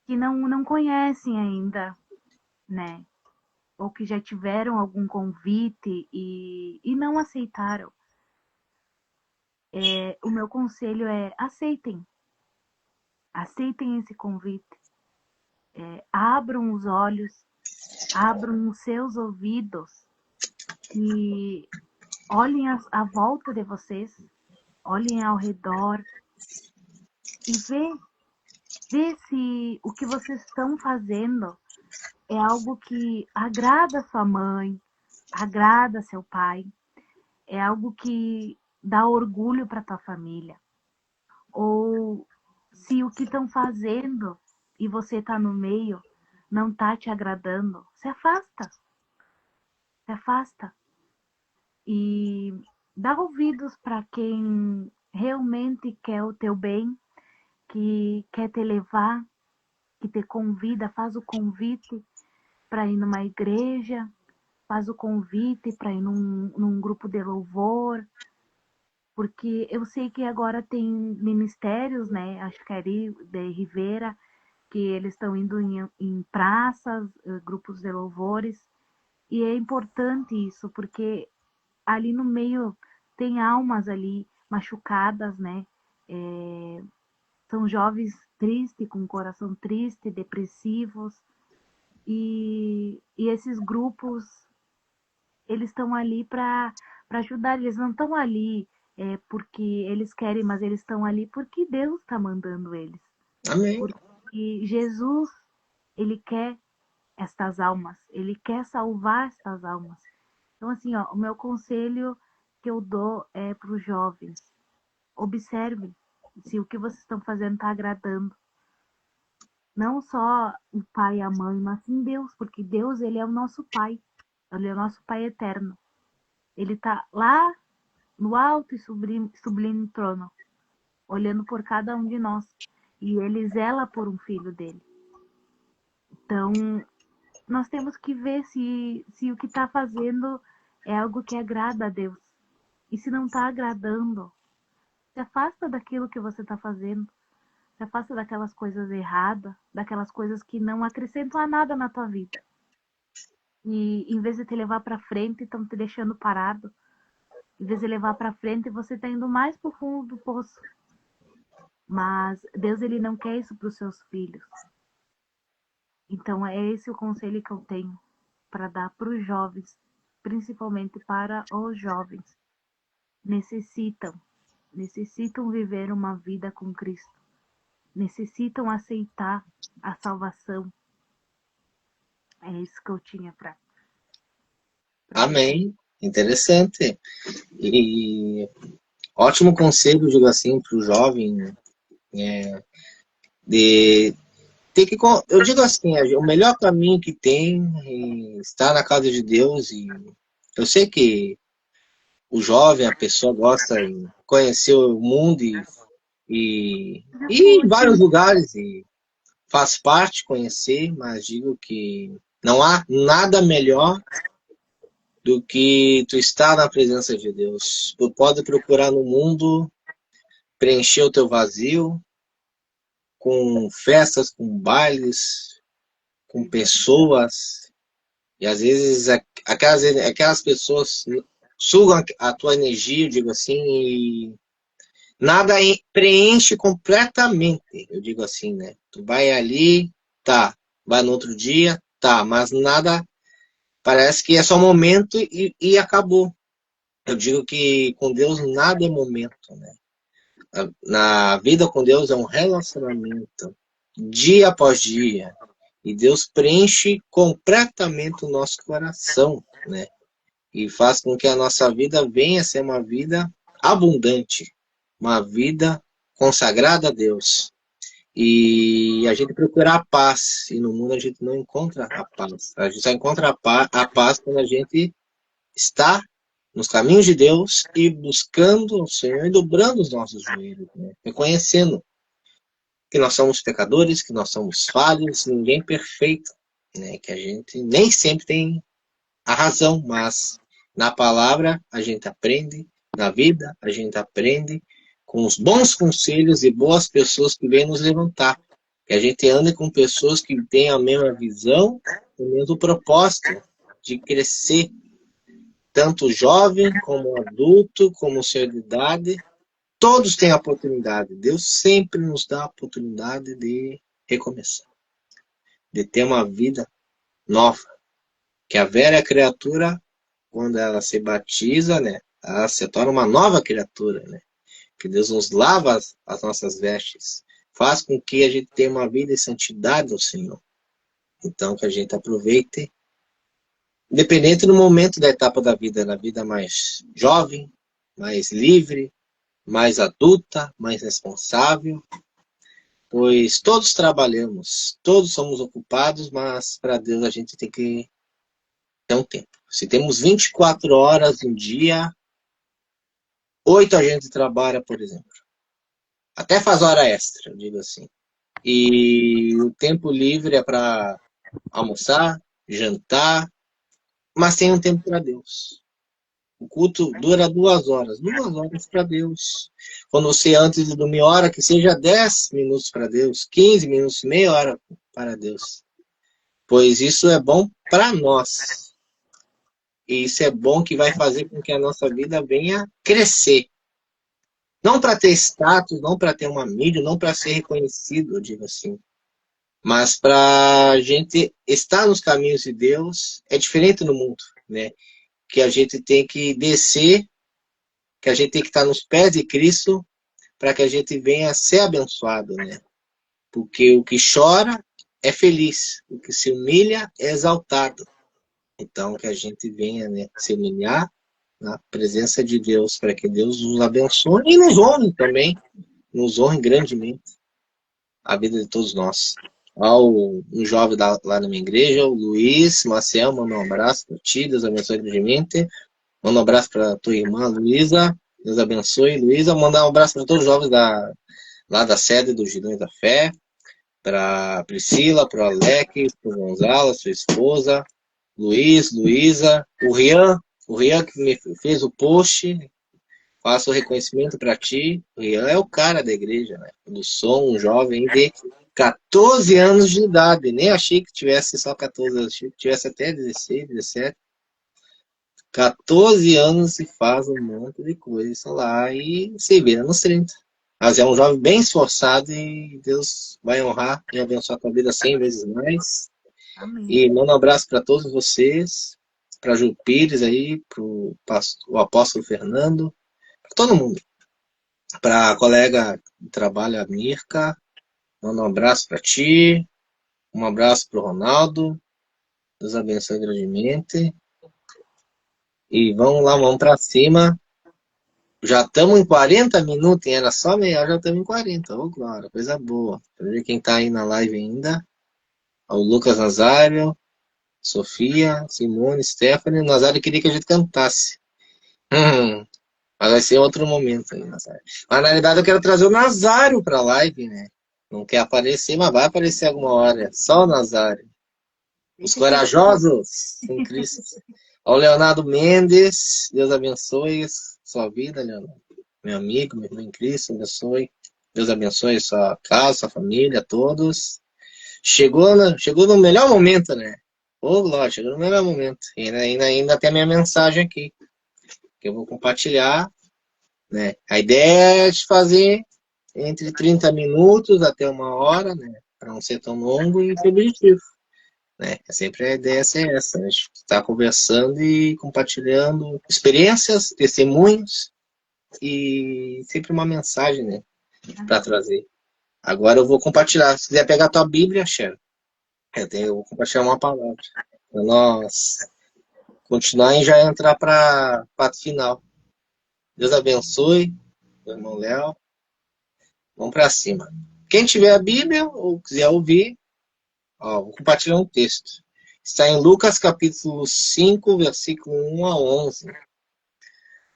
não conhecem ainda, né? Ou que já tiveram algum convite e não aceitaram. O meu conselho é aceitem. Aceitem esse convite. Abram os olhos, abram os seus ouvidos e olhem à volta de vocês, olhem ao redor e vê se o que vocês estão fazendo é algo que agrada sua mãe, agrada seu pai, é algo que dá orgulho para tua família. Ou se o que estão fazendo e você está no meio não está te agradando, se afasta. Se afasta. E dá ouvidos para quem realmente quer o teu bem, que quer te levar, que te convida, faz o convite para ir numa igreja, faz o convite para ir num grupo de louvor, porque eu sei que agora tem ministérios, né? Acho que é de Rivera, que eles estão indo em praças, grupos de louvores, e é importante isso, porque ali no meio tem almas ali machucadas, né? São jovens tristes, com o coração triste, depressivos, e esses grupos, eles estão ali para ajudar, eles não estão ali porque eles querem, mas eles estão ali porque Deus está mandando eles. Amém. Porque Jesus, ele quer estas almas, ele quer salvar estas almas. Então, assim, ó, o meu conselho que eu dou é para os jovens: observe se o que vocês estão fazendo está agradando. Não só o pai e a mãe, mas sim Deus, porque Deus, ele é o nosso pai, ele é o nosso pai eterno. Ele está lá no alto e sublime trono, olhando por cada um de nós. E ele zela por um filho dele. Então, nós temos que ver se o que está fazendo é algo que agrada a Deus. E se não está agradando, se afasta daquilo que você está fazendo. Se afasta daquelas coisas erradas, daquelas coisas que não acrescentam a nada na tua vida. E em vez de te levar para frente, estão te deixando parado. Em vez de levar para frente, você está indo mais para o fundo do poço. Mas Deus, ele não quer isso para os seus filhos. Então é esse o conselho que eu tenho para dar para os jovens, principalmente para os jovens. Necessitam viver uma vida com Cristo. Necessitam aceitar a salvação. É isso que eu tinha para. Amém. Interessante. E ótimo conselho, digo assim, para o jovem. De ter que, eu digo assim, o melhor caminho que tem é estar na casa de Deus. E eu sei que o jovem, a pessoa gosta de conhecer o mundo e em vários lugares, e faz parte conhecer, mas digo que não há nada melhor do que tu estar na presença de Deus. Tu pode procurar no mundo preencher o teu vazio com festas, com bailes, com pessoas, e às vezes aquelas pessoas sugam a tua energia, eu digo assim, e nada preenche completamente, eu digo assim, né? Tu vai ali, tá, vai no outro dia, tá, mas nada, parece que é só momento e acabou. Eu digo que com Deus nada é momento, né? Na vida com Deus é um relacionamento, dia após dia. E Deus preenche completamente o nosso coração, né? E faz com que a nossa vida venha a ser uma vida abundante, uma vida consagrada a Deus. E a gente procura a paz, e no mundo a gente não encontra a paz. A gente só encontra a paz quando a gente está nos caminhos de Deus e buscando o Senhor e dobrando os nossos joelhos, né? Reconhecendo que nós somos pecadores, que nós somos falhos, ninguém é perfeito, né? Que a gente nem sempre tem a razão, mas na palavra a gente aprende, na vida a gente aprende com os bons conselhos e boas pessoas que vêm nos levantar. Que a gente ande com pessoas que têm a mesma visão, o mesmo propósito de crescer, tanto jovem como adulto, como senhor de idade, todos têm a oportunidade. Deus sempre nos dá a oportunidade de recomeçar, de ter uma vida nova. Que a velha criatura, quando ela se batiza, né, ela se torna uma nova criatura, né? Que Deus nos lava as nossas vestes, faz com que a gente tenha uma vida em santidade ao Senhor. Então, que a gente aproveite, independente do momento da etapa da vida, na vida mais jovem, mais livre, mais adulta, mais responsável, pois todos trabalhamos, todos somos ocupados, mas para Deus a gente tem que ter um tempo. Se temos 24 horas no dia, 8 a gente trabalha, por exemplo. Até faz hora extra, eu digo assim. E o tempo livre é para almoçar, jantar, mas tem um tempo para Deus. O culto dura 2 horas. 2 horas para Deus. Quando você, antes de dormir, ora, que seja 10 minutos para Deus, 15 minutos, meia hora para Deus. Pois isso é bom para nós. E isso é bom que vai fazer com que a nossa vida venha crescer. Não para ter status, não para ter uma mídia, não para ser reconhecido, eu digo assim. Mas para a gente estar nos caminhos de Deus, é diferente no mundo, né? Que a gente tem que descer, que a gente tem que estar nos pés de Cristo, para que a gente venha a ser abençoado, né? Porque o que chora é feliz, o que se humilha é exaltado. Então, que a gente venha, né, se humilhar na presença de Deus, para que Deus nos abençoe e nos honre também, nos honre grandemente a vida de todos nós. Um jovem lá na minha igreja, o Luiz Maciel, manda um abraço para ti, Deus abençoe grandemente. Manda um abraço para tua irmã Luísa, Deus abençoe, Luísa. Manda um abraço para todos os jovens lá da sede do Gilões da Fé, para Priscila, para o Alex, para o Gonzalo, sua esposa, Luiz, Luísa, o Rian que me fez o post, faço o reconhecimento para ti. O Rian é o cara da igreja, né? Do som, um jovem de 14 anos de idade. Nem achei que tivesse só 14 anos, achei que tivesse até 16, 17. 14 anos e faz um monte de coisa lá e se vira nos 30. Mas é um jovem bem esforçado e Deus vai honrar e abençoar a tua vida 100 vezes mais. Amém. E mando um abraço para todos vocês, para Ju Pires aí, para o apóstolo Fernando, para todo mundo. Para a colega de trabalho, a Mirka, mando um abraço para ti, um abraço para o Ronaldo, Deus abençoe grandemente. E vamos lá, vamos para cima, Já estamos em 40 minutos, era só meia hora, já estamos em 40. Ô, Glória, coisa boa. Pra ver quem tá aí na live ainda. O Lucas Nazário, Sofia, Simone, Stephanie. O Nazário queria que a gente cantasse. Mas vai ser outro momento aí, Nazário. Mas na realidade eu quero trazer o Nazário pra live, né? Não quer aparecer, mas vai aparecer alguma hora. Só o Nazário. Os corajosos em Cristo. Ao Leonardo Mendes, Deus abençoe sua vida, Leonardo. Meu amigo, meu irmão em Cristo, abençoe. Deus abençoe sua casa, sua família, todos. Chegou no melhor momento, né? Ô, Glória, chegou no melhor momento. E ainda tem a minha mensagem aqui, que eu vou compartilhar, né? A ideia é de fazer entre 30 minutos até uma hora, né? Para não ser tão longo e ter objetivo. Né? Sempre a ideia é essa, né? A gente está conversando e compartilhando experiências, testemunhos e sempre uma mensagem, né, para trazer. Agora eu vou compartilhar. Se quiser pegar a tua Bíblia, Sharon, eu vou compartilhar uma palavra para nós continuar e já entrar para a final. Deus abençoe, meu irmão Léo. Vamos para cima. Quem tiver a Bíblia ou quiser ouvir, vou compartilhar um texto. Está em Lucas capítulo 5, versículo 1 a 11.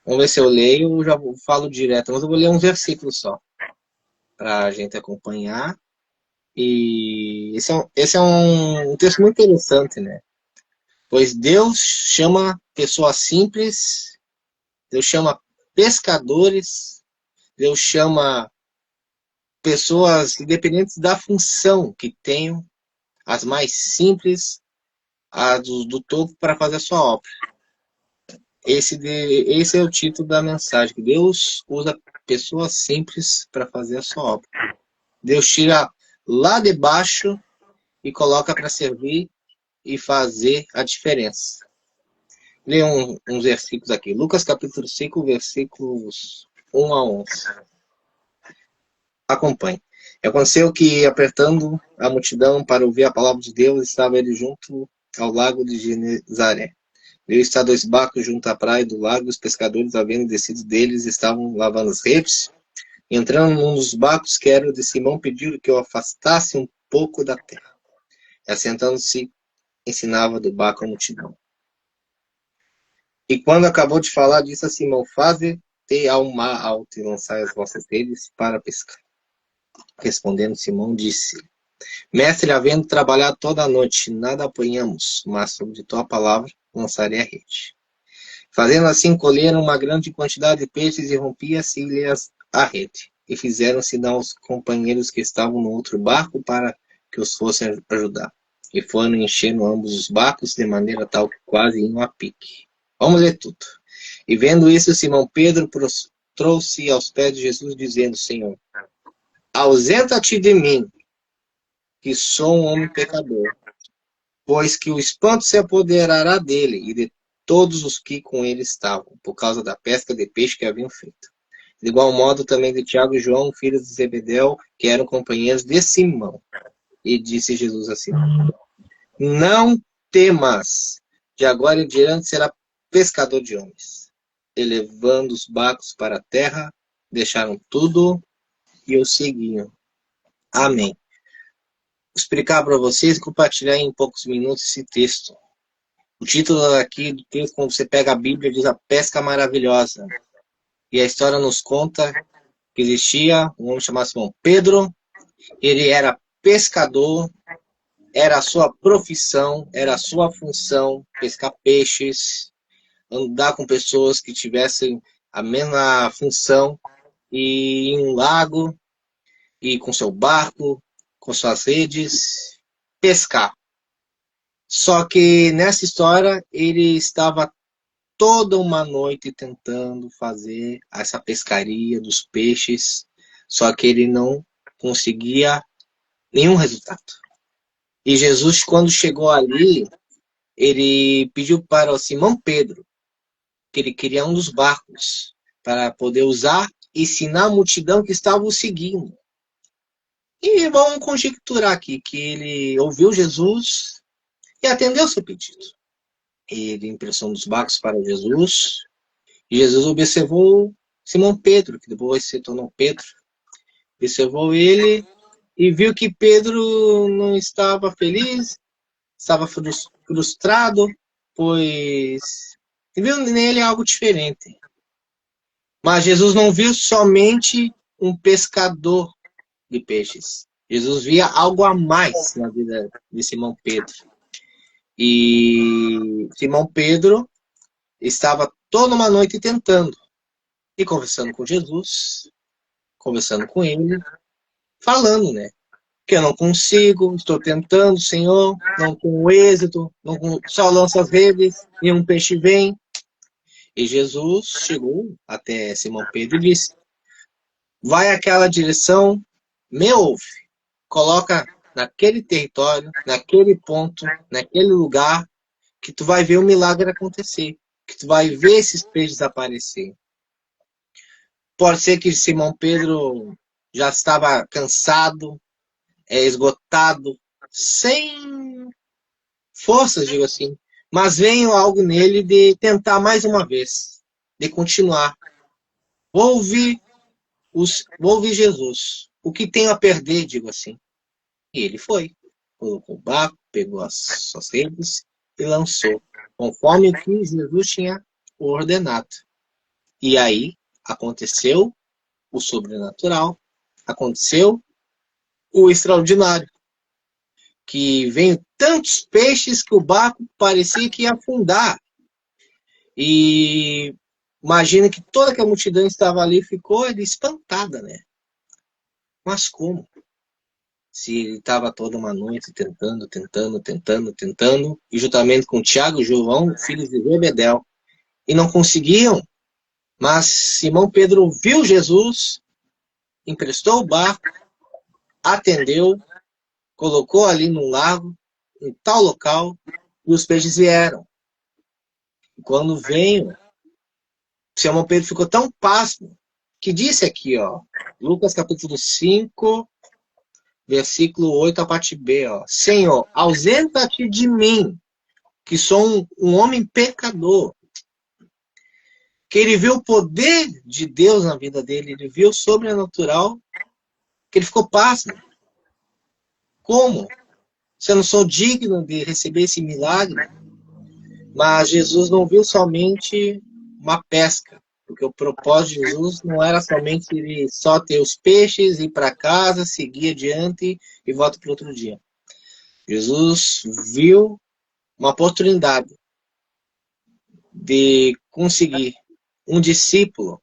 Vamos ver se eu leio ou já falo direto. Mas eu vou ler um versículo só, para a gente acompanhar. E esse é um texto muito interessante, né? Pois Deus chama pessoas simples, Deus chama pescadores, Deus chama pessoas independentes da função que tenham, as mais simples, a do topo para fazer a sua obra. Esse é o título da mensagem, que Deus usa pessoas simples para fazer a sua obra. Deus tira lá de baixo e coloca para servir e fazer a diferença. Lê uns versículos aqui. Lucas capítulo 5, versículos 1 a 11. Acompanhe. Aconteceu que, apertando a multidão para ouvir a palavra de Deus, estava ele junto ao lago de Genezaré. Veio estar 2 barcos junto à praia do lago, os pescadores, havendo descido deles, estavam lavando as redes. Entrando num dos barcos, que era o de Simão, pediu que o afastasse um pouco da terra. E, assentando-se, ensinava do barco a multidão. E quando acabou de falar, disse a Simão: faze-te ao mar alto e lançai as vossas redes para pescar. Respondendo Simão, disse: Mestre, havendo trabalhado toda a noite, nada apanhamos, mas sobre tua palavra lançarei a rede. Fazendo assim, colheram uma grande quantidade de peixes e rompia-se-lhes a rede. E fizeram sinal aos companheiros que estavam no outro barco para que os fossem ajudar. E foram enchendo ambos os barcos de maneira tal que quase iam a pique. Vamos ler tudo. E vendo isso, Simão Pedro prostrou-se aos pés de Jesus, dizendo: Senhor, ausenta-te de mim, que sou um homem pecador. Pois que o espanto se apoderará dele e de todos os que com ele estavam, por causa da pesca de peixe que haviam feito. De igual modo também de Tiago e João, filhos de Zebedeu, que eram companheiros de Simão. E disse Jesus a Simão: Não temas, de agora em diante será pescador de homens. E levando os barcos para a terra, deixaram tudo e o seguiam. Amém. Vou explicar para vocês e compartilhar em poucos minutos esse texto. O título aqui do texto, quando você pega a Bíblia, diz A Pesca Maravilhosa. E a história nos conta que existia um homem chamado Simão Pedro. Ele era pescador, era a sua profissão, era a sua função, pescar peixes, andar com pessoas que tivessem a mesma função, e em um lago, e com seu barco, com suas redes, pescar. Só que nessa história ele estava toda uma noite tentando fazer essa pescaria dos peixes, só que ele não conseguia nenhum resultado. E Jesus, quando chegou ali, ele pediu para o Simão Pedro que ele queria um dos barcos para poder usar e ensinar a multidão que estava o seguindo. E vamos conjecturar aqui que ele ouviu Jesus e atendeu seu pedido. Ele impressou um dos barcos para Jesus, e Jesus observou Simão Pedro, que depois se tornou Pedro. Observou ele e viu que Pedro não estava feliz, estava frustrado, pois viu nele algo diferente. Mas Jesus não viu somente um pescador de peixes. Jesus via algo a mais na vida de Simão Pedro. E Simão Pedro estava toda uma noite tentando e conversando com Jesus, conversando com ele, falando, né? Que eu não consigo, estou tentando, Senhor, não tenho êxito, só lanço as redes e um peixe vem. E Jesus chegou até Simão Pedro e disse: vai àquela direção, me ouve, coloca naquele território, naquele ponto, naquele lugar, que tu vai ver o milagre acontecer, que tu vai ver esses peixes aparecer. Pode ser que Simão Pedro já estava cansado, esgotado, sem forças, digo assim, mas veio algo nele de tentar mais uma vez, de continuar. Vou ouvir Jesus. O que tenho a perder, digo assim. E ele foi. Colocou o barco, pegou as suas redes e lançou, conforme o que Jesus tinha ordenado. E aí aconteceu o sobrenatural, aconteceu o extraordinário. Que veio tantos peixes que o barco parecia que ia afundar. E imagina que toda aquela multidão estava ali e ficou espantada, né? Mas como? Se ele estava toda uma noite tentando, e juntamente com Tiago e João, filhos de Zebedeu, e não conseguiam. Mas Simão Pedro viu Jesus, emprestou o barco, atendeu, colocou ali no lago, em tal local, e os peixes vieram. E quando veio, Simão Pedro ficou tão pasmo que disse aqui, ó, Lucas capítulo 5, versículo 8, a parte B, ó, Senhor, ausenta-te de mim, que sou um homem pecador. Que ele viu o poder de Deus na vida dele, ele viu o sobrenatural, que ele ficou pasmo. Como? Se eu não sou digno de receber esse milagre? Mas Jesus não viu somente uma pesca, porque o propósito de Jesus não era somente ele só ter os peixes, ir para casa, seguir adiante e volta para outro dia. Jesus viu uma oportunidade de conseguir um discípulo,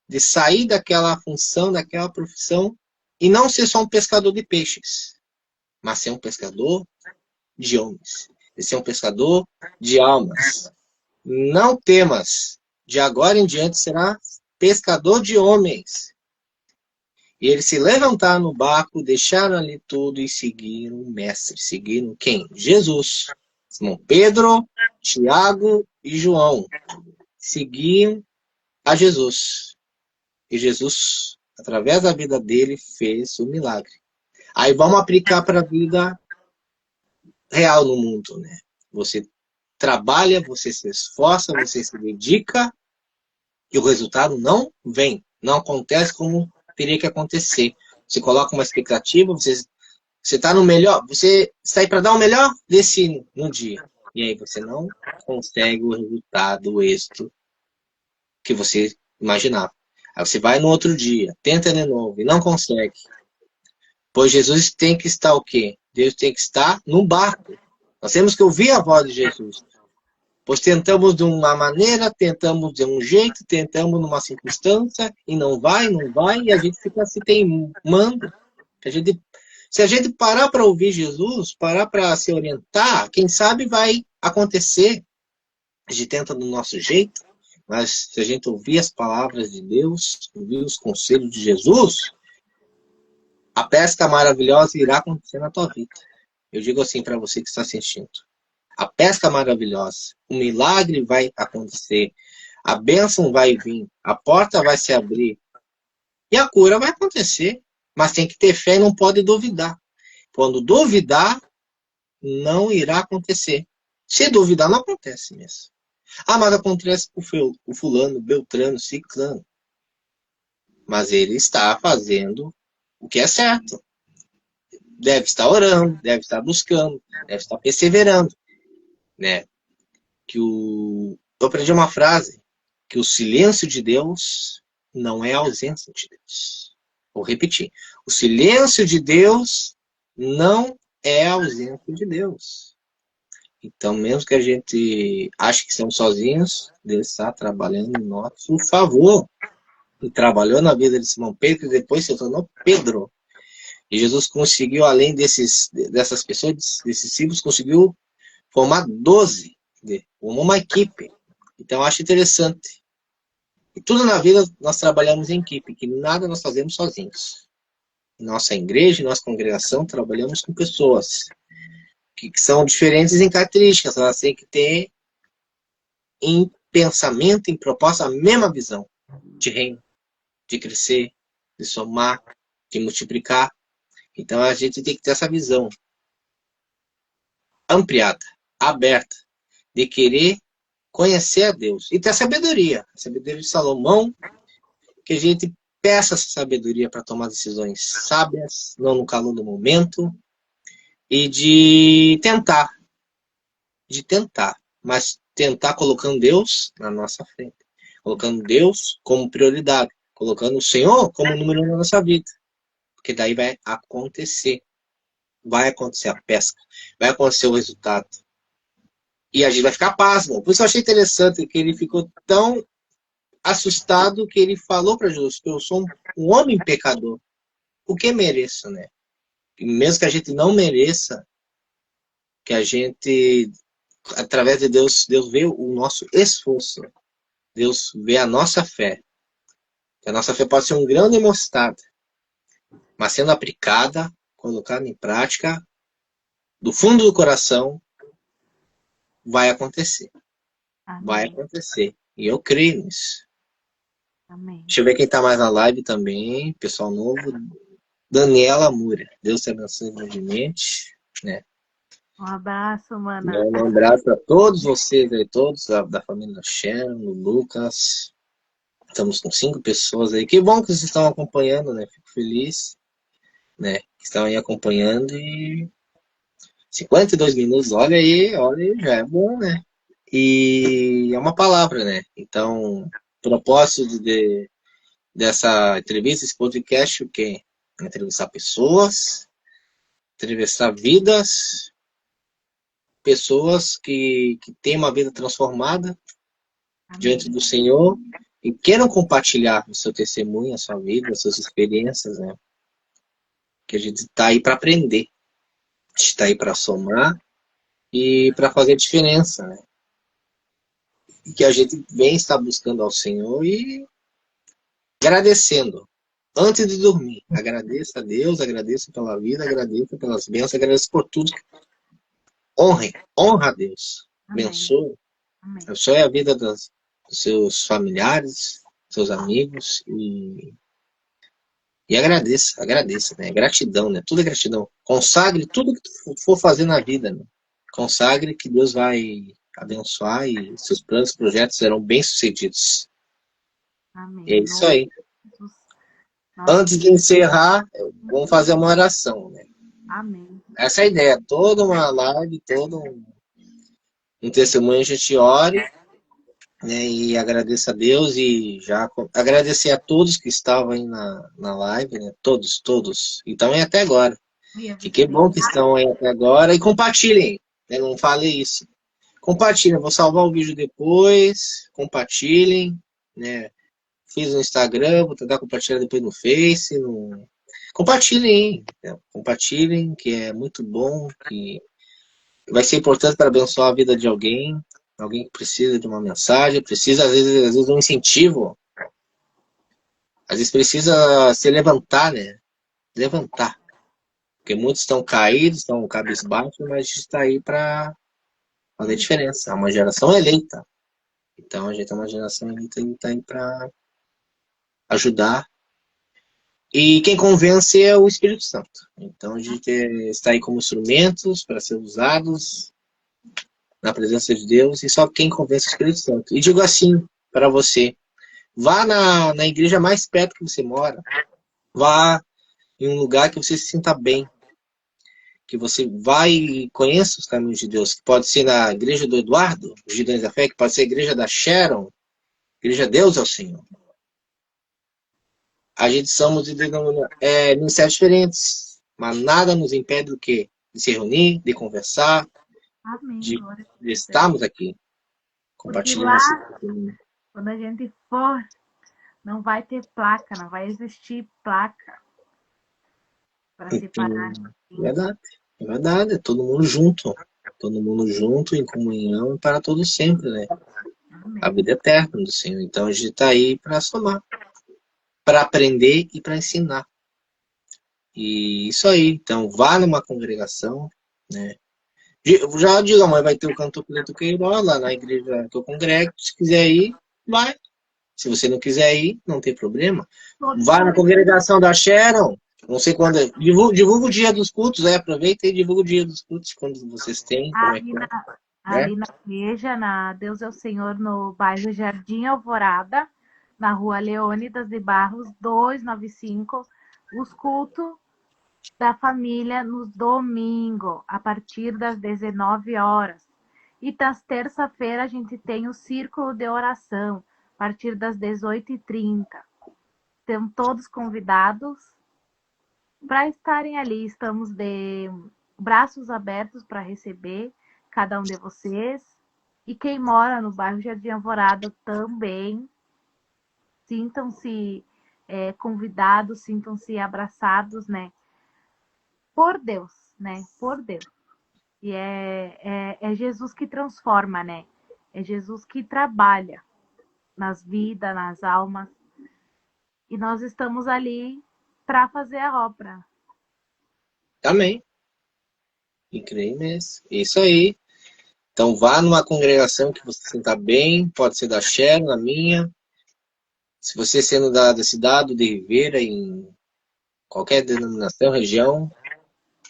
de sair daquela função, daquela profissão, e não ser só um pescador de peixes, mas ser um pescador de homens, de ser um pescador de almas. Não temas, de agora em diante será pescador de homens. E eles se levantaram no barco, deixaram ali tudo e seguiram o mestre. Seguiram quem? Jesus. Simão Pedro, Tiago e João. Seguiam a Jesus. E Jesus, através da vida dele, fez o milagre. Aí vamos aplicar para a vida real no mundo, né? Você trabalha, você se esforça, você se dedica e o resultado não vem. Não acontece como teria que acontecer. Você coloca uma expectativa, você está no melhor, você está aí para dar o melhor desse no dia. E aí você não consegue o resultado, o êxito que você imaginava. Aí você vai no outro dia, tenta de novo e não consegue. Pois Jesus tem que estar o quê? Deus tem que estar no barco. Nós temos que ouvir a voz de Jesus. Pois tentamos de uma maneira, tentamos de um jeito, tentamos numa circunstância, e não vai, e a gente fica se teimando. Se a gente parar para ouvir Jesus, parar para se orientar, quem sabe vai acontecer. A gente tenta do nosso jeito, mas se a gente ouvir as palavras de Deus, ouvir os conselhos de Jesus, a pesca maravilhosa irá acontecer na tua vida. Eu digo assim para você que está assistindo. A pesca maravilhosa, o milagre vai acontecer, a bênção vai vir, a porta vai se abrir e a cura vai acontecer. Mas tem que ter fé e não pode duvidar. Quando duvidar, não irá acontecer. Se duvidar, não acontece mesmo. Ah, mas acontece com o fulano, Beltrano, Ciclano. mas ele está fazendo o que é certo. Deve estar orando, deve estar buscando, deve estar perseverando, né? Eu aprendi uma frase, que o silêncio de Deus não é a ausência de Deus. Vou repetir. O silêncio de Deus não é a ausência de Deus. Então, mesmo que a gente ache que estamos sozinhos, Deus está trabalhando em nosso favor. E trabalhou na vida de Simão Pedro e depois se tornou Pedro. E Jesus conseguiu, além dessas pessoas, desses discípulos, conseguiu formar 12, formou uma equipe. Então, eu acho interessante. E tudo na vida nós trabalhamos em equipe, que nada nós fazemos sozinhos. Nossa igreja, nossa congregação, trabalhamos com pessoas que são diferentes em características. Elas têm que ter em pensamento, em proposta, a mesma visão de reino, de crescer, de somar, de multiplicar. Então a gente tem que ter essa visão ampliada, aberta, de querer conhecer a Deus. E ter a sabedoria de Salomão, que a gente peça essa sabedoria para tomar decisões sábias, não no calor do momento, e de tentar, mas tentar colocando Deus na nossa frente, colocando Deus como prioridade, colocando o Senhor como número 1 na nossa vida, porque daí vai acontecer a pesca, vai acontecer o resultado. E a gente vai ficar pasmo. Por isso eu achei interessante que ele ficou tão assustado que ele falou para Jesus que eu sou um homem pecador. O que mereço, né? E mesmo que a gente não mereça, que a gente, através de Deus, Deus vê o nosso esforço. Deus vê a nossa fé. A nossa fé pode ser um grão de mostarda, mas sendo aplicada, colocada em prática, do fundo do coração, vai acontecer. Amém. Vai acontecer. E eu creio nisso. Amém. Deixa eu ver quem está mais na live também. Pessoal novo. Daniela Moura. Deus te abençoe grandemente. Né? Um abraço, mana. Um abraço a todos vocês aí, todos da família Sharon, o Lucas. Estamos com 5 pessoas aí. Que bom que vocês estão acompanhando, né? Fico feliz, né? Que estão aí acompanhando e 52 minutos, olha aí, já é bom, né? E é uma palavra, né? Então, o propósito dessa entrevista, esse podcast, o quê? Entrevistar pessoas, entrevistar vidas, pessoas que têm uma vida transformada diante do Senhor e queiram compartilhar o seu testemunho, a sua vida, as suas experiências, né? Que a gente está aí para aprender, a gente está aí para somar e para fazer diferença, né? E que a gente vem estar buscando ao Senhor e agradecendo. Antes de dormir, agradeça a Deus, agradeça pela vida, agradeça pelas bênçãos, agradeça por tudo. Honra a Deus. Abençoe. Abençoe a vida dos seus familiares, seus amigos e agradeça, né? Gratidão, né? Tudo é gratidão. Consagre tudo que tu for fazer na vida, né? Consagre que Deus vai abençoar e seus planos e projetos serão bem-sucedidos. Amém. É isso aí. Nossa. Antes de encerrar, vamos fazer uma oração, né? Amém. Essa é a ideia. Toda uma live, todo um testemunho, a gente ore, né? E agradeça a Deus e já agradecer a todos que estavam aí na live, né? Todos. Então, até agora. E que bom que estão aí até agora. E compartilhem. Né? Não falei isso. Compartilhem. Vou salvar o vídeo depois. Compartilhem. Né? Fiz no Instagram. Vou tentar compartilhar depois no Face. Compartilhem. Né? Compartilhem, que é muito bom. Que vai ser importante para abençoar a vida de alguém. Alguém que precisa de uma mensagem. Precisa, às vezes de um incentivo. Às vezes precisa se levantar, né? Levantar. Porque muitos estão caídos, estão cabisbaixos, mas a gente está aí para fazer diferença. É uma geração eleita. Então a gente é uma geração eleita e está aí para ajudar. E quem convence é o Espírito Santo. Então a gente está aí como instrumentos para ser usados na presença de Deus e só quem convence é o Espírito Santo. E digo assim para você, Vá na igreja mais perto que você mora. Vá em um lugar que você se sinta bem. Que você vai e conheça os caminhos de Deus. Que pode ser na igreja do Eduardo, os Gideões da Fé, que pode ser a igreja da Sharon, igreja Deus é o Senhor. A gente somos de ministérios diferentes, mas nada nos impede do quê? De se reunir, de conversar, Amém, de, glória de a Deus. estarmos aqui, Porque compartilhando esse lá, quando a gente for, não vai ter placa, não vai existir placa para separar ninguém. verdade, é verdade, é todo mundo junto, em comunhão para todo sempre, né? A Amém. vida eterna do Senhor. Então a gente está aí para somar, para aprender e para ensinar. E isso aí, então vá numa congregação, né? Já digo, amanhã vai ter o cantor Preto Queiroz lá na igreja que eu congrego. Se quiser ir, vai. Se você não quiser ir, não tem problema. Todos Vá na convidados. congregação da Sharon. Não sei quando. Divulga o dia dos cultos, aproveita e divulga o dia dos cultos quando vocês têm, como é Ali que é, na, né? ali na igreja, na Deus é o Senhor, no bairro Jardim Alvorada, na rua Leônidas de Barros, 295, os cultos da família nos domingos, a partir das 19 horas. E nas terça-feira a gente tem o círculo de oração, a partir das 18h30. Estão todos convidados para estarem ali. Estamos de braços abertos para receber cada um de vocês. E quem mora no bairro Jardim Alvorada também, sintam-se convidados, sintam-se abraçados, né? Por Deus, né? Por Deus. E é Jesus que transforma, né? É Jesus que trabalha nas vidas, nas almas. E nós estamos ali para fazer a obra. Amém. Incrível mesmo. Isso aí. Então vá numa congregação que você se sinta bem, pode ser da Sharon, a minha. Se você sendo da cidade de Ribeira, em qualquer denominação, região,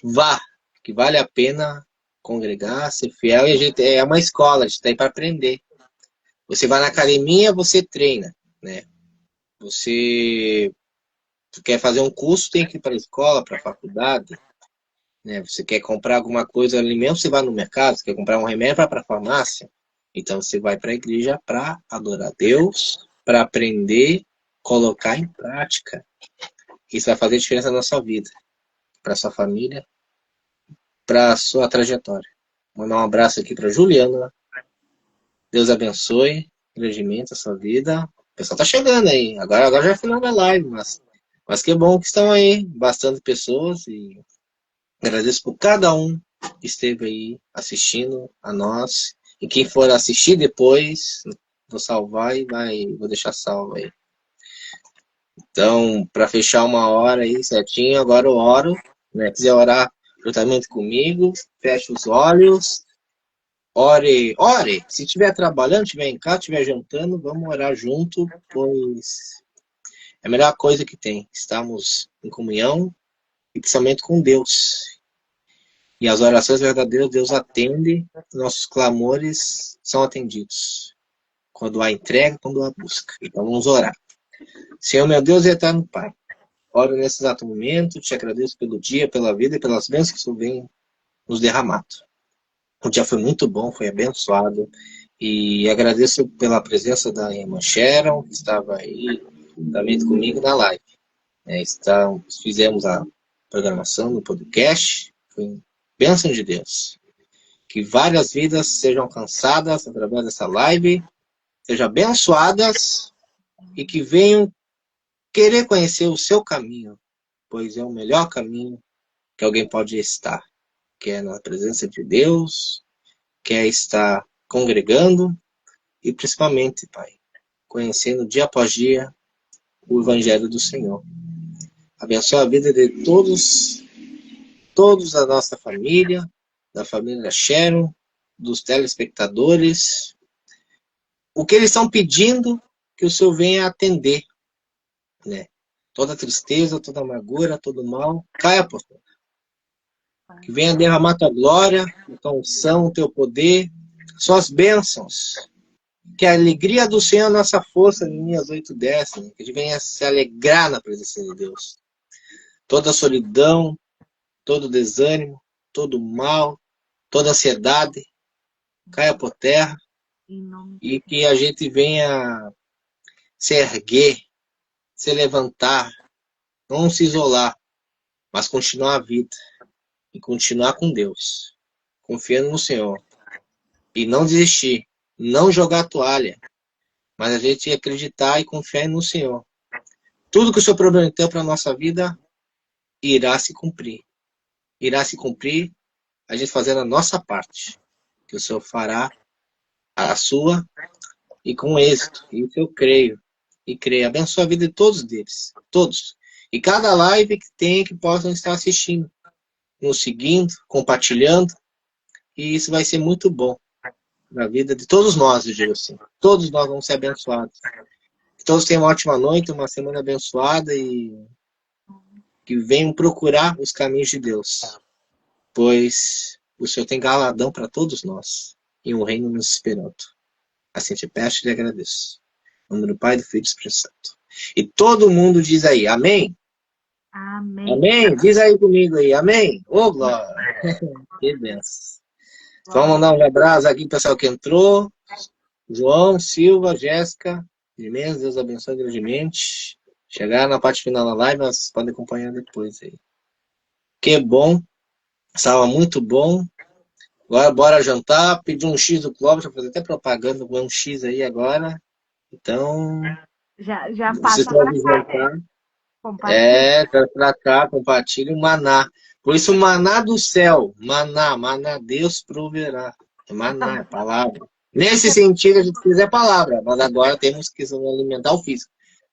vá, que vale a pena congregar, ser fiel. E a gente é uma escola, a gente está aí para aprender. Você vai na academia, você treina, né? Você quer fazer um curso, tem que ir para a escola, para a faculdade, né? Você quer comprar alguma coisa, alimento, você vai no mercado. Você quer comprar um remédio, vai para a farmácia. Então você vai para a igreja para adorar a Deus, para aprender, colocar em prática. Isso vai fazer diferença na sua vida, para sua família, para sua trajetória. Mandar um abraço aqui para Juliana. Deus abençoe, regimenta a sua vida. O pessoal tá chegando aí. Agora já é final da live, mas que bom que estão aí bastante pessoas e agradeço por cada um que esteve aí assistindo a nós. E quem for assistir depois, vou salvar e vou deixar salvo aí. Então, para fechar uma hora aí certinho, agora eu oro, né? Quiser orar juntamente comigo, feche os olhos, ore, ore. Se estiver trabalhando, estiver em casa, estiver jantando, vamos orar junto, pois é a melhor coisa que tem. Estamos em comunhão e principalmente com Deus. E as orações verdadeiras, Deus atende, nossos clamores são atendidos. Quando há entrega, quando há busca. Então vamos orar. Senhor, meu Deus e eterno Pai, oro nesse exato momento, te agradeço pelo dia, pela vida e pelas bênçãos que o Senhor vem nos derramado. O dia foi muito bom, foi abençoado. E agradeço pela presença da irmã Sharon, que estava aí também comigo na live. Fizemos a programação no podcast, foi bênção de Deus. Que várias vidas sejam alcançadas através dessa live, sejam abençoadas e que venham querer conhecer o seu caminho, pois é o melhor caminho que alguém pode estar, que é na presença de Deus, que é estar congregando e principalmente, Pai, conhecendo dia após dia o Evangelho do Senhor. Abençoa a vida de todos da nossa família, da família Sharon, dos telespectadores. O que eles estão pedindo, que o Senhor venha atender, né? Toda tristeza, toda amargura, todo mal, caia por terra. Que venha derramar tua glória, tua unção, teu poder, suas bênçãos Que a alegria do Senhor é a nossa força, Neemias 8:10, né? Que a gente venha se alegrar na presença de Deus. Toda a solidão, todo o desânimo, todo o mal, toda a ansiedade, caia por terra Em nome de e que a gente venha se erguer, se levantar, não se isolar, mas continuar a vida e continuar com Deus, confiando no Senhor e não desistir, não jogar a toalha, mas a gente acreditar e confiar no Senhor. Tudo que o Senhor prometeu para a nossa vida irá se cumprir. Irá se cumprir a gente fazendo a nossa parte, que o Senhor fará a sua e com êxito. Isso eu creio. E creio. Abençoa a vida de todos deles. Todos. E cada live que tem que possam estar assistindo, nos seguindo, compartilhando. E isso vai ser muito bom na vida de todos nós, eu digo assim. Todos nós vamos ser abençoados. Que todos tenham uma ótima noite, uma semana abençoada e que venham procurar os caminhos de Deus. Pois o Senhor tem galadão para todos nós e um reino nos esperando. Assim te peço e te agradeço. Em nome do Pai, do Filho e do Espírito Santo. E todo mundo diz aí, amém? Amém. Amém? Diz aí comigo aí, amém? Ô, glória! Que benção. Vamos mandar um abraço aqui pro pessoal que entrou. João, Silva, Jéssica, Jimenez, Deus abençoe grandemente. Chegaram na parte final da live, mas podem acompanhar depois aí. Que bom. Estava muito bom. Agora bora jantar. Pedi um X do Clóvis, vou fazer até propaganda com um X aí agora. Então, Já vocês passa para podem cá. jantar. Compartilha. Traz pra cá, compartilha o maná. Por isso, o maná do céu. Maná, maná, Deus proverá. É maná, é palavra. Nesse sentido, a gente quiser palavra, mas agora temos que alimentar o físico.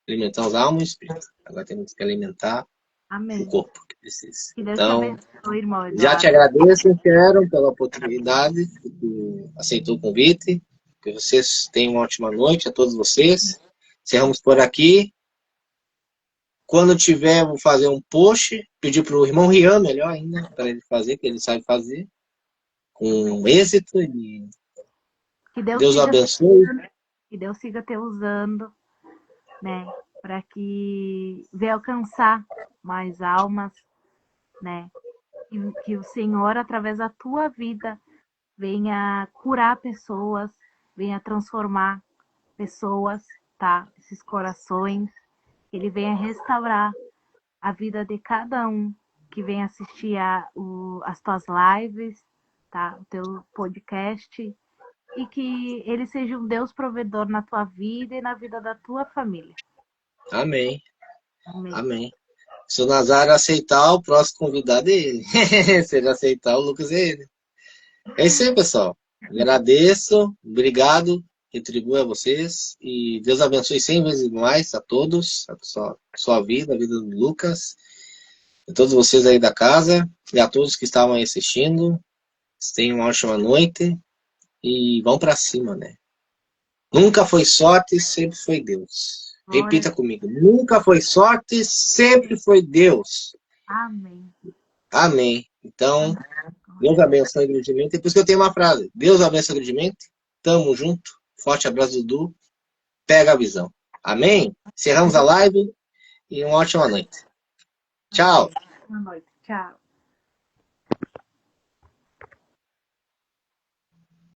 Alimentar os almas e o espírito. Agora temos que alimentar o Amém. corpo que precisa. Que Deus te Então, abençoe, irmão já te Eduardo. agradeço, Sharon, pela oportunidade, que aceitou o convite. Que vocês tenham uma ótima noite, a todos vocês. Encerramos por aqui. Quando tiver, vou fazer um post. Pedir para o irmão Rian, melhor ainda, para ele fazer, que ele sabe fazer. Com êxito. E Que Deus Deus o siga, abençoe. que Deus siga te usando, né? Para que venha alcançar mais almas, né? Que o Senhor, através da tua vida, venha curar pessoas, venha transformar pessoas, tá? Esses corações. Que Ele venha restaurar a vida de cada um que vem assistir as tuas lives, tá? O teu podcast. E que ele seja um Deus provedor na tua vida e na vida da tua família. Amém. Amém. Amém. Se o Nazário aceitar, o próximo convidado é ele. Se ele aceitar, o Lucas é ele. É isso aí, pessoal. Agradeço. Obrigado. Retribuo a vocês. E Deus abençoe 100 vezes mais a todos. A sua vida, a vida do Lucas. A todos vocês aí da casa. E a todos que estavam aí assistindo. Tenham uma ótima noite. E vão pra cima, né? Nunca foi sorte, sempre foi Deus. Repita comigo. Nunca foi sorte, sempre foi Deus. Amém. Amém. Então, Deus abençoe grandemente. É por isso que eu tenho uma frase. Deus abençoe grandemente. Tamo junto. Forte abraço, Dudu. Pega a visão. Amém? Encerramos a live e uma ótima noite. Tchau. Boa noite. Tchau.